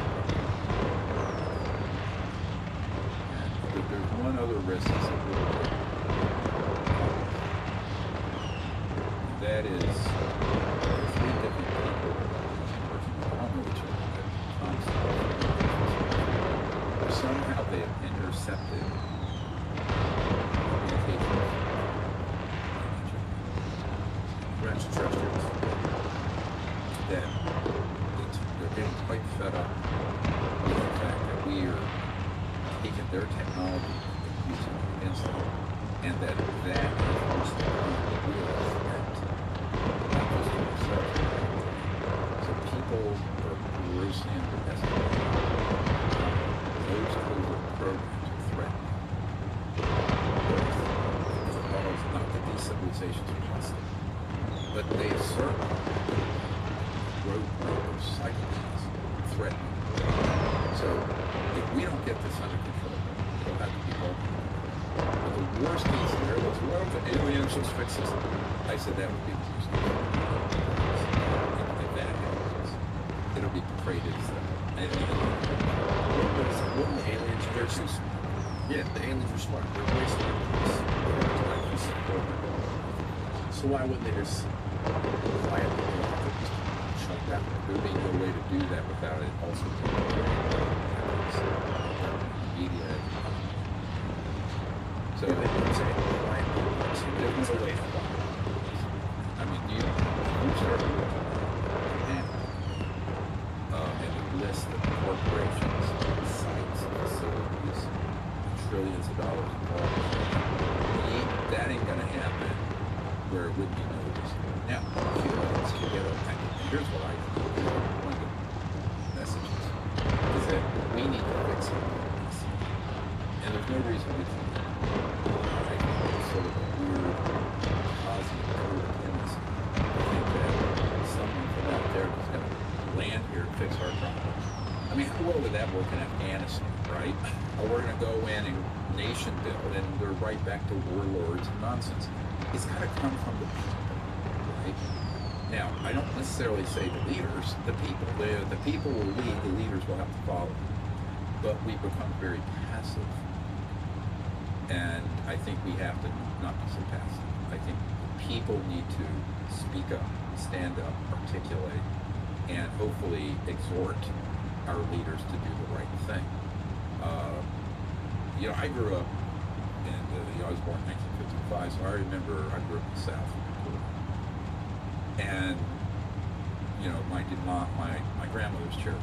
B: And there's one other risk that's a little bit. That is, three different people working on each other constantly. Somehow they have intercepted extraterrestrials that they're getting quite fed up with the fact that we are taking their technology and using it against them, and that is most of the real threat, not just to themselves. So people are grossly underestimating those covert programs are threatening because not that these civilizations are hostile, but they assert roadblock of psychopaths threatening. So if we don't get this under control, it'll have to be broken. But the worst case scenario is, well, the aliens just fix this. I said that would be the worst case scenario. If that happens, it'll be portrayed as
A: what the aliens are too smart. Yeah, the aliens are smart. They're way smart than us. So why wouldn't they just quietly shut down?
B: There would be no way to do that without it also being media. So
A: they would say quietly. There's no way to stop it.
B: I mean, you start looking at and list of corporations, sites, facilities, trillions of dollars involved. That ain't gonna happen where it would be noticed. Now, humans can get up, and here's what I think, one of the messages, is that we need to fix it. And there's no reason we can't. I think it's sort of a weird, positive curve in this. I think that someone from out there is going to land here and fix our problems. I mean, how well would that work in Afghanistan, right? Or we're going to go in and nation build, and they're right back to warlords and nonsense. It's got to come from the people, right? Now, I don't necessarily say the leaders, the people. The people will lead, the leaders will have to follow. But we become very passive. And I think we have to not be so passive. I think people need to speak up, stand up, articulate, and hopefully exhort our leaders to do the right thing. You know, I grew up in I was born in 1955, so I remember I grew up in the South. And, you know, my grandmother's Cherokee,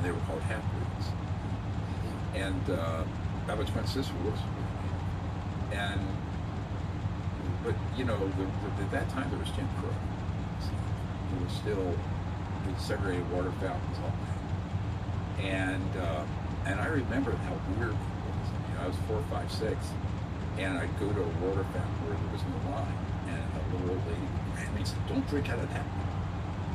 B: they were called half-breeds. And I have a twin sister who works with me. But, you know, at that time there was Jim Crow. There was still segregated water fountains, all that. And I remember how weird it was. You know, I was 4, 5, 6, and I'd go to a water fountain where there was no line, and a little old lady would grab me and said, "Don't drink out of that.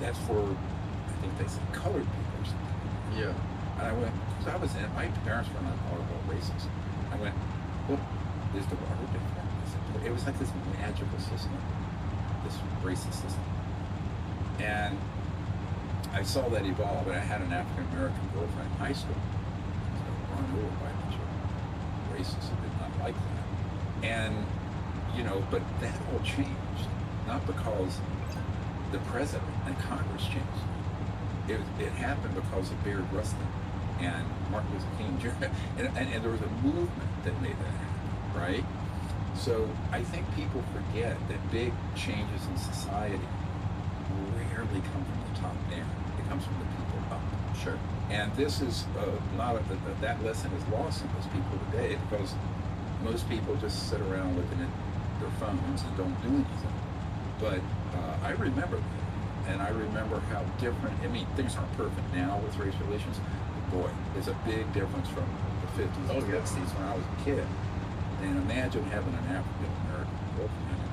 B: That's for," I think they said, "colored people or something."
A: Yeah.
B: And I went, because I was in, my parents were not all racist. I went, "Well, is the water different?" I said, it was like this magical system, this racist system. And I saw that evolve, and I had an African-American girlfriend in high school. So run over by a bunch of racists who did not like that. And, you know, but that all changed, not because the president and Congress changed. It happened because of Bayard Rustin and Martin Luther King Jr. And there was a movement that made that happen, right? So I think people forget that big changes in society rarely come from the top down. It comes from the people up.
A: Sure.
B: And this is that lesson is lost on most people today because most people just sit around looking at their phones and don't do anything. But I remember that. And I remember how different, I mean, things aren't perfect now with race relations, but boy, there's a big difference from the 50s and 60s when I was a kid. And imagine having an African-American girlfriend,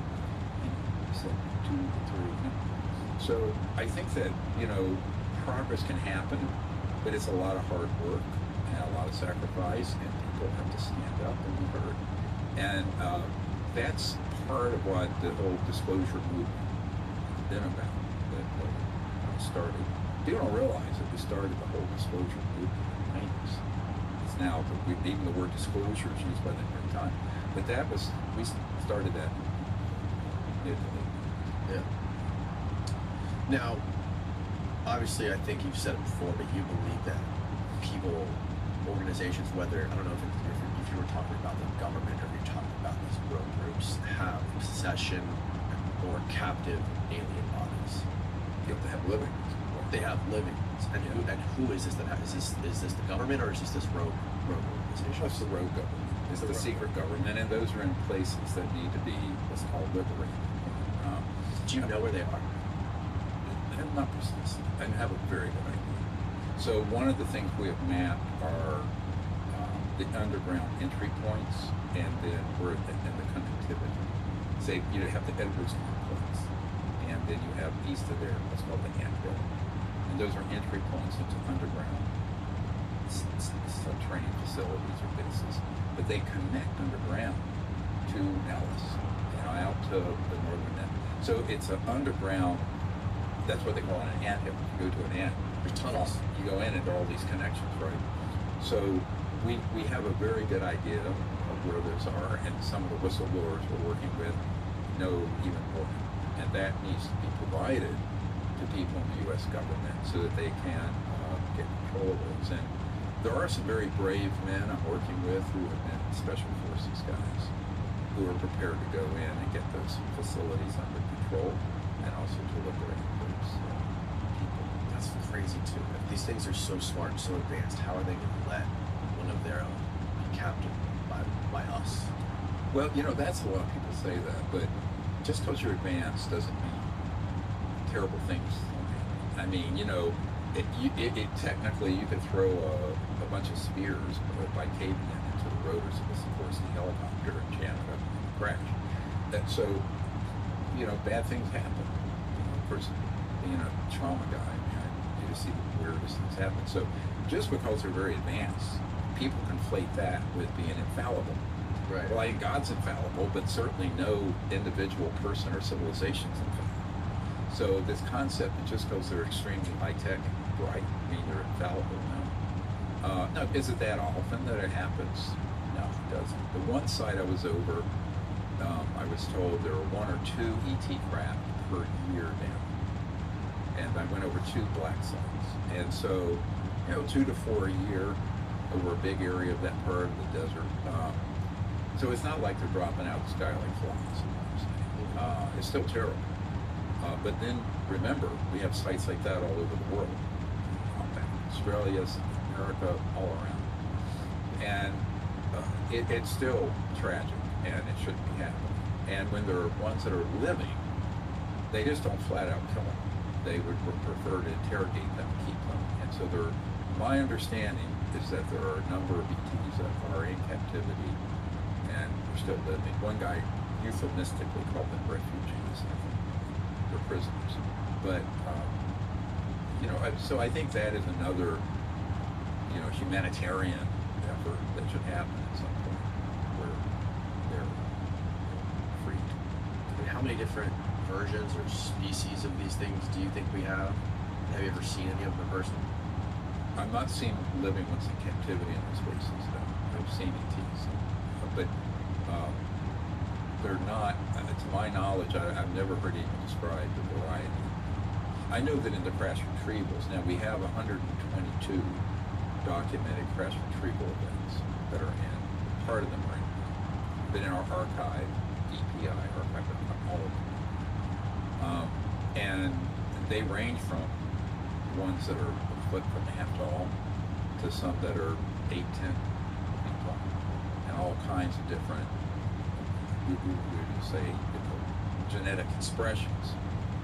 B: you know, 2, 3. So I think that, you know, progress can happen, but it's a lot of hard work and a lot of sacrifice, and people have to stand up and be heard. And that's part of what the whole disclosure movement has been about. That started. People don't realize that we started the whole disclosure movement in the 90s. It's now, even the word disclosure is used by the New York Times. But we started that in
A: Yeah. Now, obviously, I think you've said it before, but you believe that people, organizations, whether, I don't know if you were talking about the government or you're talking about these rogue groups, have possession or captive alien bodies.
B: You have to have living.
A: They have living. And who is this that has, is this the government or is this rogue organization?
B: That's the rogue government. It's the secret government, and those are in places that need to be what's called liberated.
A: Do you know where they are?
B: Not precisely. I have a very good idea. So one of the things we have mapped are the underground entry points, and then we're in the connectivity. Say you have the Edwards complex, and then you have east of there what's called the Antvil, and those are entry points into underground training facilities or bases. But they connect underground to Nellis, out to the northern end. So it's an underground. That's what they call an anthill. If you go to an ant, there's tunnels. You go in and there are all these connections, right? So we have a very good idea of where those are, and some of the whistleblowers we're working with know even more. And that needs to be provided to people in the U.S. government so that they can get control of those. And there are some very brave men I'm working with who have been special forces guys who are prepared to go in and get those facilities under control and also to liberate those people.
A: That's crazy too. If these things are so smart and so advanced, how are they going to let one of their own be captured by us?
B: Well, that's a lot of people say that, but just because you're advanced doesn't mean terrible things. I mean, it technically you could throw a bunch of spears by caving into the rotors of a Sikorsky helicopter and jam it up and crash. So, bad things happen. Of course, being a trauma guy, you just see the weirdest things happen. So, just because they're very advanced, people conflate that with being infallible.
A: Right.
B: Well, I think God's infallible, but certainly no individual person or civilization is infallible. So this concept that just because they're extremely high-tech and bright mean they're infallible, no. No, is it that often that it happens? No, it doesn't. The one site I was over, I was told there were 1 or 2 ET craft per year now. And I went over 2 black sites. And so, 2 to 4 a year over a big area of that part of the desert. So it's not like they're dropping out of the sky like flies. It's still terrible. But then remember, we have sites like that all over the world. Australia, South America, all around. And it's still tragic, and it shouldn't be happening. And when there are ones that are living, they just don't flat out kill them. They would prefer to interrogate them and keep them. And so my understanding is that there are a number of ETs that are in captivity and are still living. One guy euphemistically called them refugees. They're prisoners. But, so I think that is another, humanitarian effort that should happen at some point where they're freed.
A: I mean, how many different versions or species of these things do you think we have? Have you ever seen any of them in person?
B: I'm not seeing living ones in captivity in those places, though. I've seen ETs. But they're not, to my knowledge, I've never heard anyone describe the variety. I know that in the crash retrievals, now we have 122 documented crash retrieval events that are in the part of them right now. Been in our archive, DPI archive, all of them. And they range from ones that are a foot and a half tall to some that are 8, 10 feet tall, and all kinds of different, we would say, genetic expressions.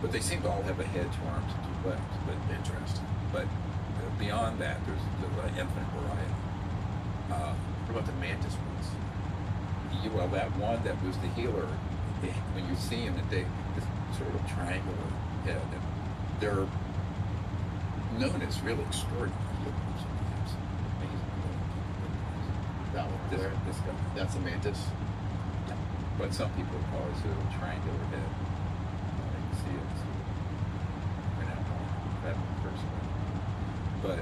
B: But they seem to all have a head, 2 arms, and 2 legs. But interesting. But beyond that, there's an infinite variety.
A: What about the mantis ones?
B: Well, that one that was the healer, when you see him, it's sort of triangular head. And they're known as really extraordinary healers.
A: That one
B: This guy.
A: That's a mantis?
B: Yeah. But some people call it a triangular head. You can see it. Right now, that one person. But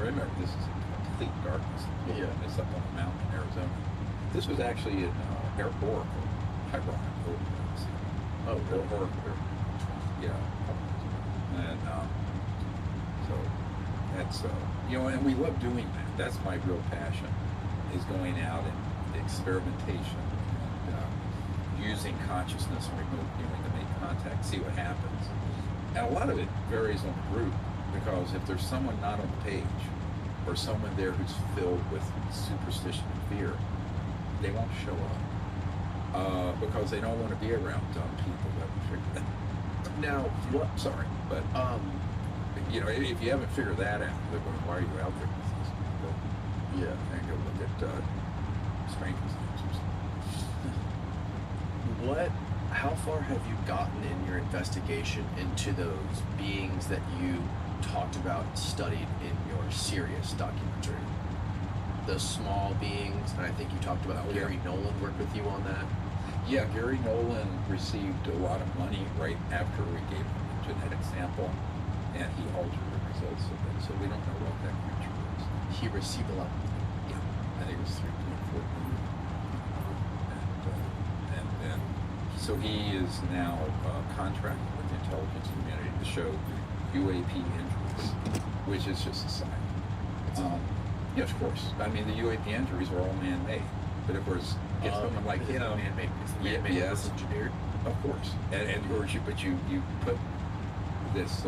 B: remember, this is in complete darkness.
A: Yeah.
B: It's up on a mountain in Arizona. This was actually in Oracle, Oracle.
A: Oh, really?
B: Oracle. Yeah. And so that's and we love doing that. That's my real passion, is going out and experimentation and using consciousness and remote viewing to make contact, see what happens. And a lot of it varies on the group, because if there's someone not on the page, or someone there who's filled with superstition and fear, they won't show up because they don't want to be around dumb people that will figure that.
A: Now, what?
B: Sorry, but if you haven't figured that out, they're going, "Why are you out there with these people?"
A: Yeah.
B: And go look at Stranger Things or something.
A: How far have you gotten in your investigation into those beings that you talked about and studied in your Sirius documentary? The small beings, and I think you talked about Gary Nolan worked with you on that.
B: Yeah, Gary Nolan received a lot of money right after we gave him a genetic sample, and he altered the results of it. So we don't know what that creature is.
A: He received a lot of money.
B: Yeah, I think it was 3.4 million. And then, so he is now contracted with the intelligence community to show UAP injuries, which is just a sign. Yes, of course. I mean, the UAP injuries are all man-made. But of course, get someone like him,
A: man-made. It's man-made.
B: Yes,
A: engineered.
B: of course. And but you put this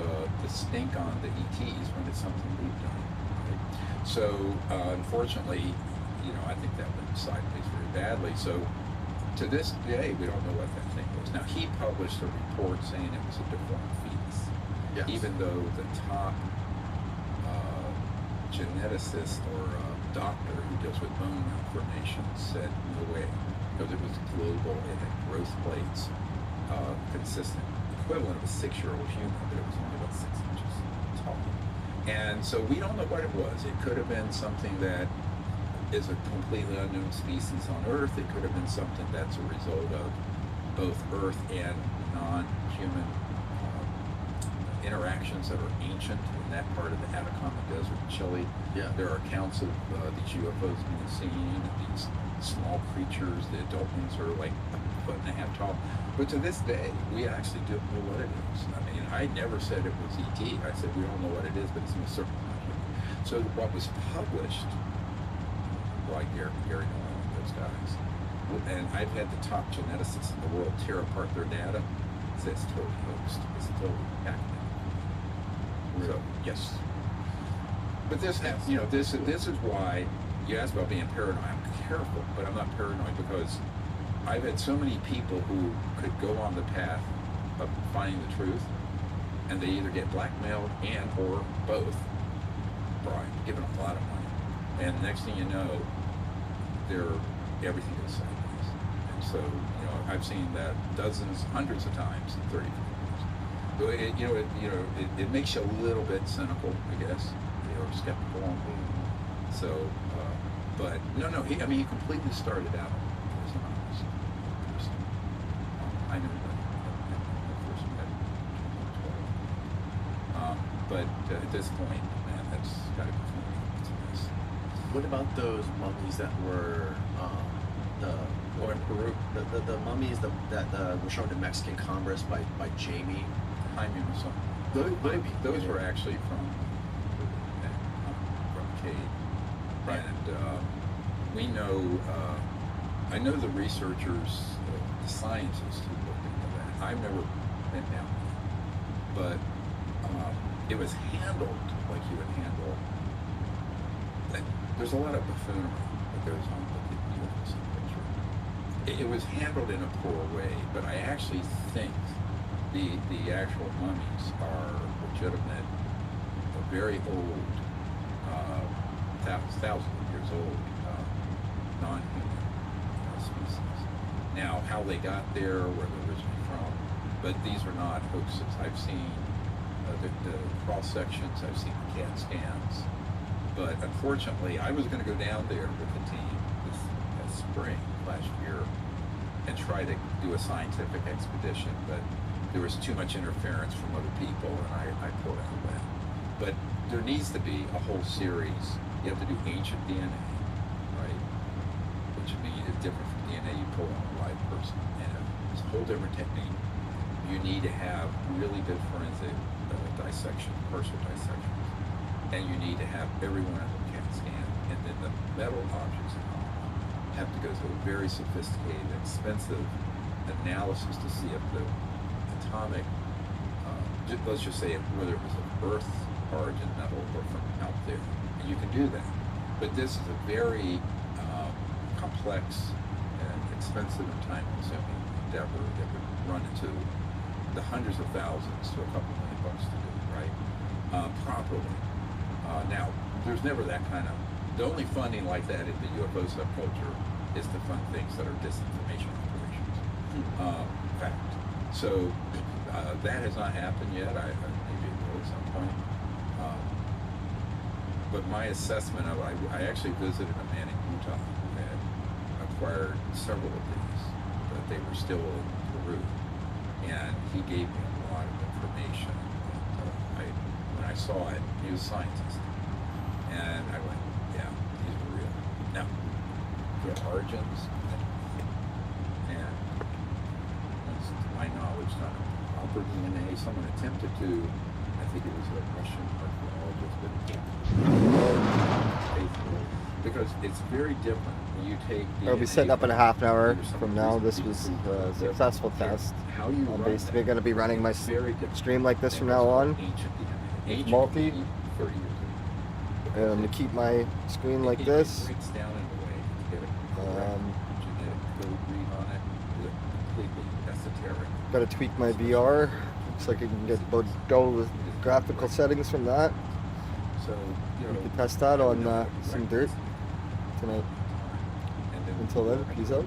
B: stink on the ETs when it's something we've done. Right? So unfortunately, I think that went sideways very badly. So to this day, we don't know what that thing was. Now, he published a report saying it was a deformed fetus,
A: Yes.
B: even though the top geneticist or doctor who deals with bone malformation said no way, because it was global. It had growth plates consistent, equivalent of a 6-year-old human, but it was only about 6 inches tall. And so we don't know what it was. It could have been something that is a completely unknown species on Earth. It could have been something that's a result of both Earth and non-human interactions that are ancient in that part of the Atacama Desert in Chile.
A: Yeah.
B: There are accounts of these UFOs being seen, and these small creatures. The adult ones are like a foot and a half tall. But to this day, we actually don't know what it is. I mean, I never said it was ET. I said we don't know what it is, but it's most certainly not human. So what was published by Gary Nolan and those guys, and I've had the top geneticists in the world tear apart their data, says totally hoaxed. It's totally academic. So yes, but this is why you asked about being paranoid. I'm careful, but I'm not paranoid, because I've had so many people who could go on the path of finding the truth, and they either get blackmailed and or both bribed, given a lot of money, and next thing you know, everything goes sideways. And so I've seen that dozens, hundreds of times in 30 years. So it makes you a little bit cynical, I guess, or skeptical. So, but no, he completely started out as an honest person. I knew that when I first met him. But at this point, man, that's got to be funny.
A: What about those mummies that were
B: in Peru?
A: The mummies that were shown in Mexican Congress by Jamie?
B: Jaime or something. Those were actually from Cade. Right. And we know, I know the researchers, the scientists who looked into that. I've never been down there, but it was handled like you would handle. There's a lot of buffoonery that goes on with the UFO picture. It was handled in a poor way, but I actually think the actual mummies are legitimate, very old, thousands of years old, non-human species. Now, how they got there, where they're originally from, but these are not hoaxes. I've seen the cross sections, I've seen the CAT scans, but unfortunately, I was going to go down there with the team this spring last year and try to do a scientific expedition, but there was too much interference from other people, and I pulled out of that. But there needs to be a whole series. You have to do ancient DNA, right? Which would be different from DNA you pull on a live person. And it's a whole different technique. You need to have really good forensic dissection, partial dissections. And you need to have everyone in the CAT scan. And then the metal objects have to go through a very sophisticated, expensive analysis to see if the atomic, let's just say whether it was an Earth origin metal or from out there. And you can do that. But this is a very complex and expensive and time-consuming endeavor that would run into the hundreds of thousands to a couple $1 million to do, right? Properly. Now, there's never that kind of, the only funding like that in the UFO subculture is to fund things that are disinformation operations. Fact. So that has not happened yet. Maybe it will at some point. But my assessment of it, I actually visited a man in Utah who had acquired several of these, but they were still in Peru. And he gave me a lot of information. And, when I saw it, he was a scientist. And I went, yeah, these are real. Now, their origins, and to my knowledge, not a proper DNA. Someone attempted to, I think it was a Russian archaeologist, but it can't. Because it's very different when you take DNA.
D: I'll be setting up in a half an hour from now. This was a successful test.
B: How you
D: I'm basically going to be running my stream like this from now on. Multi. And I'm going to keep my screen like this. Got to tweak my VR. Looks like I can get go with graphical settings from that.
B: So
D: we can test that on some dirt tonight. Until then, peace out.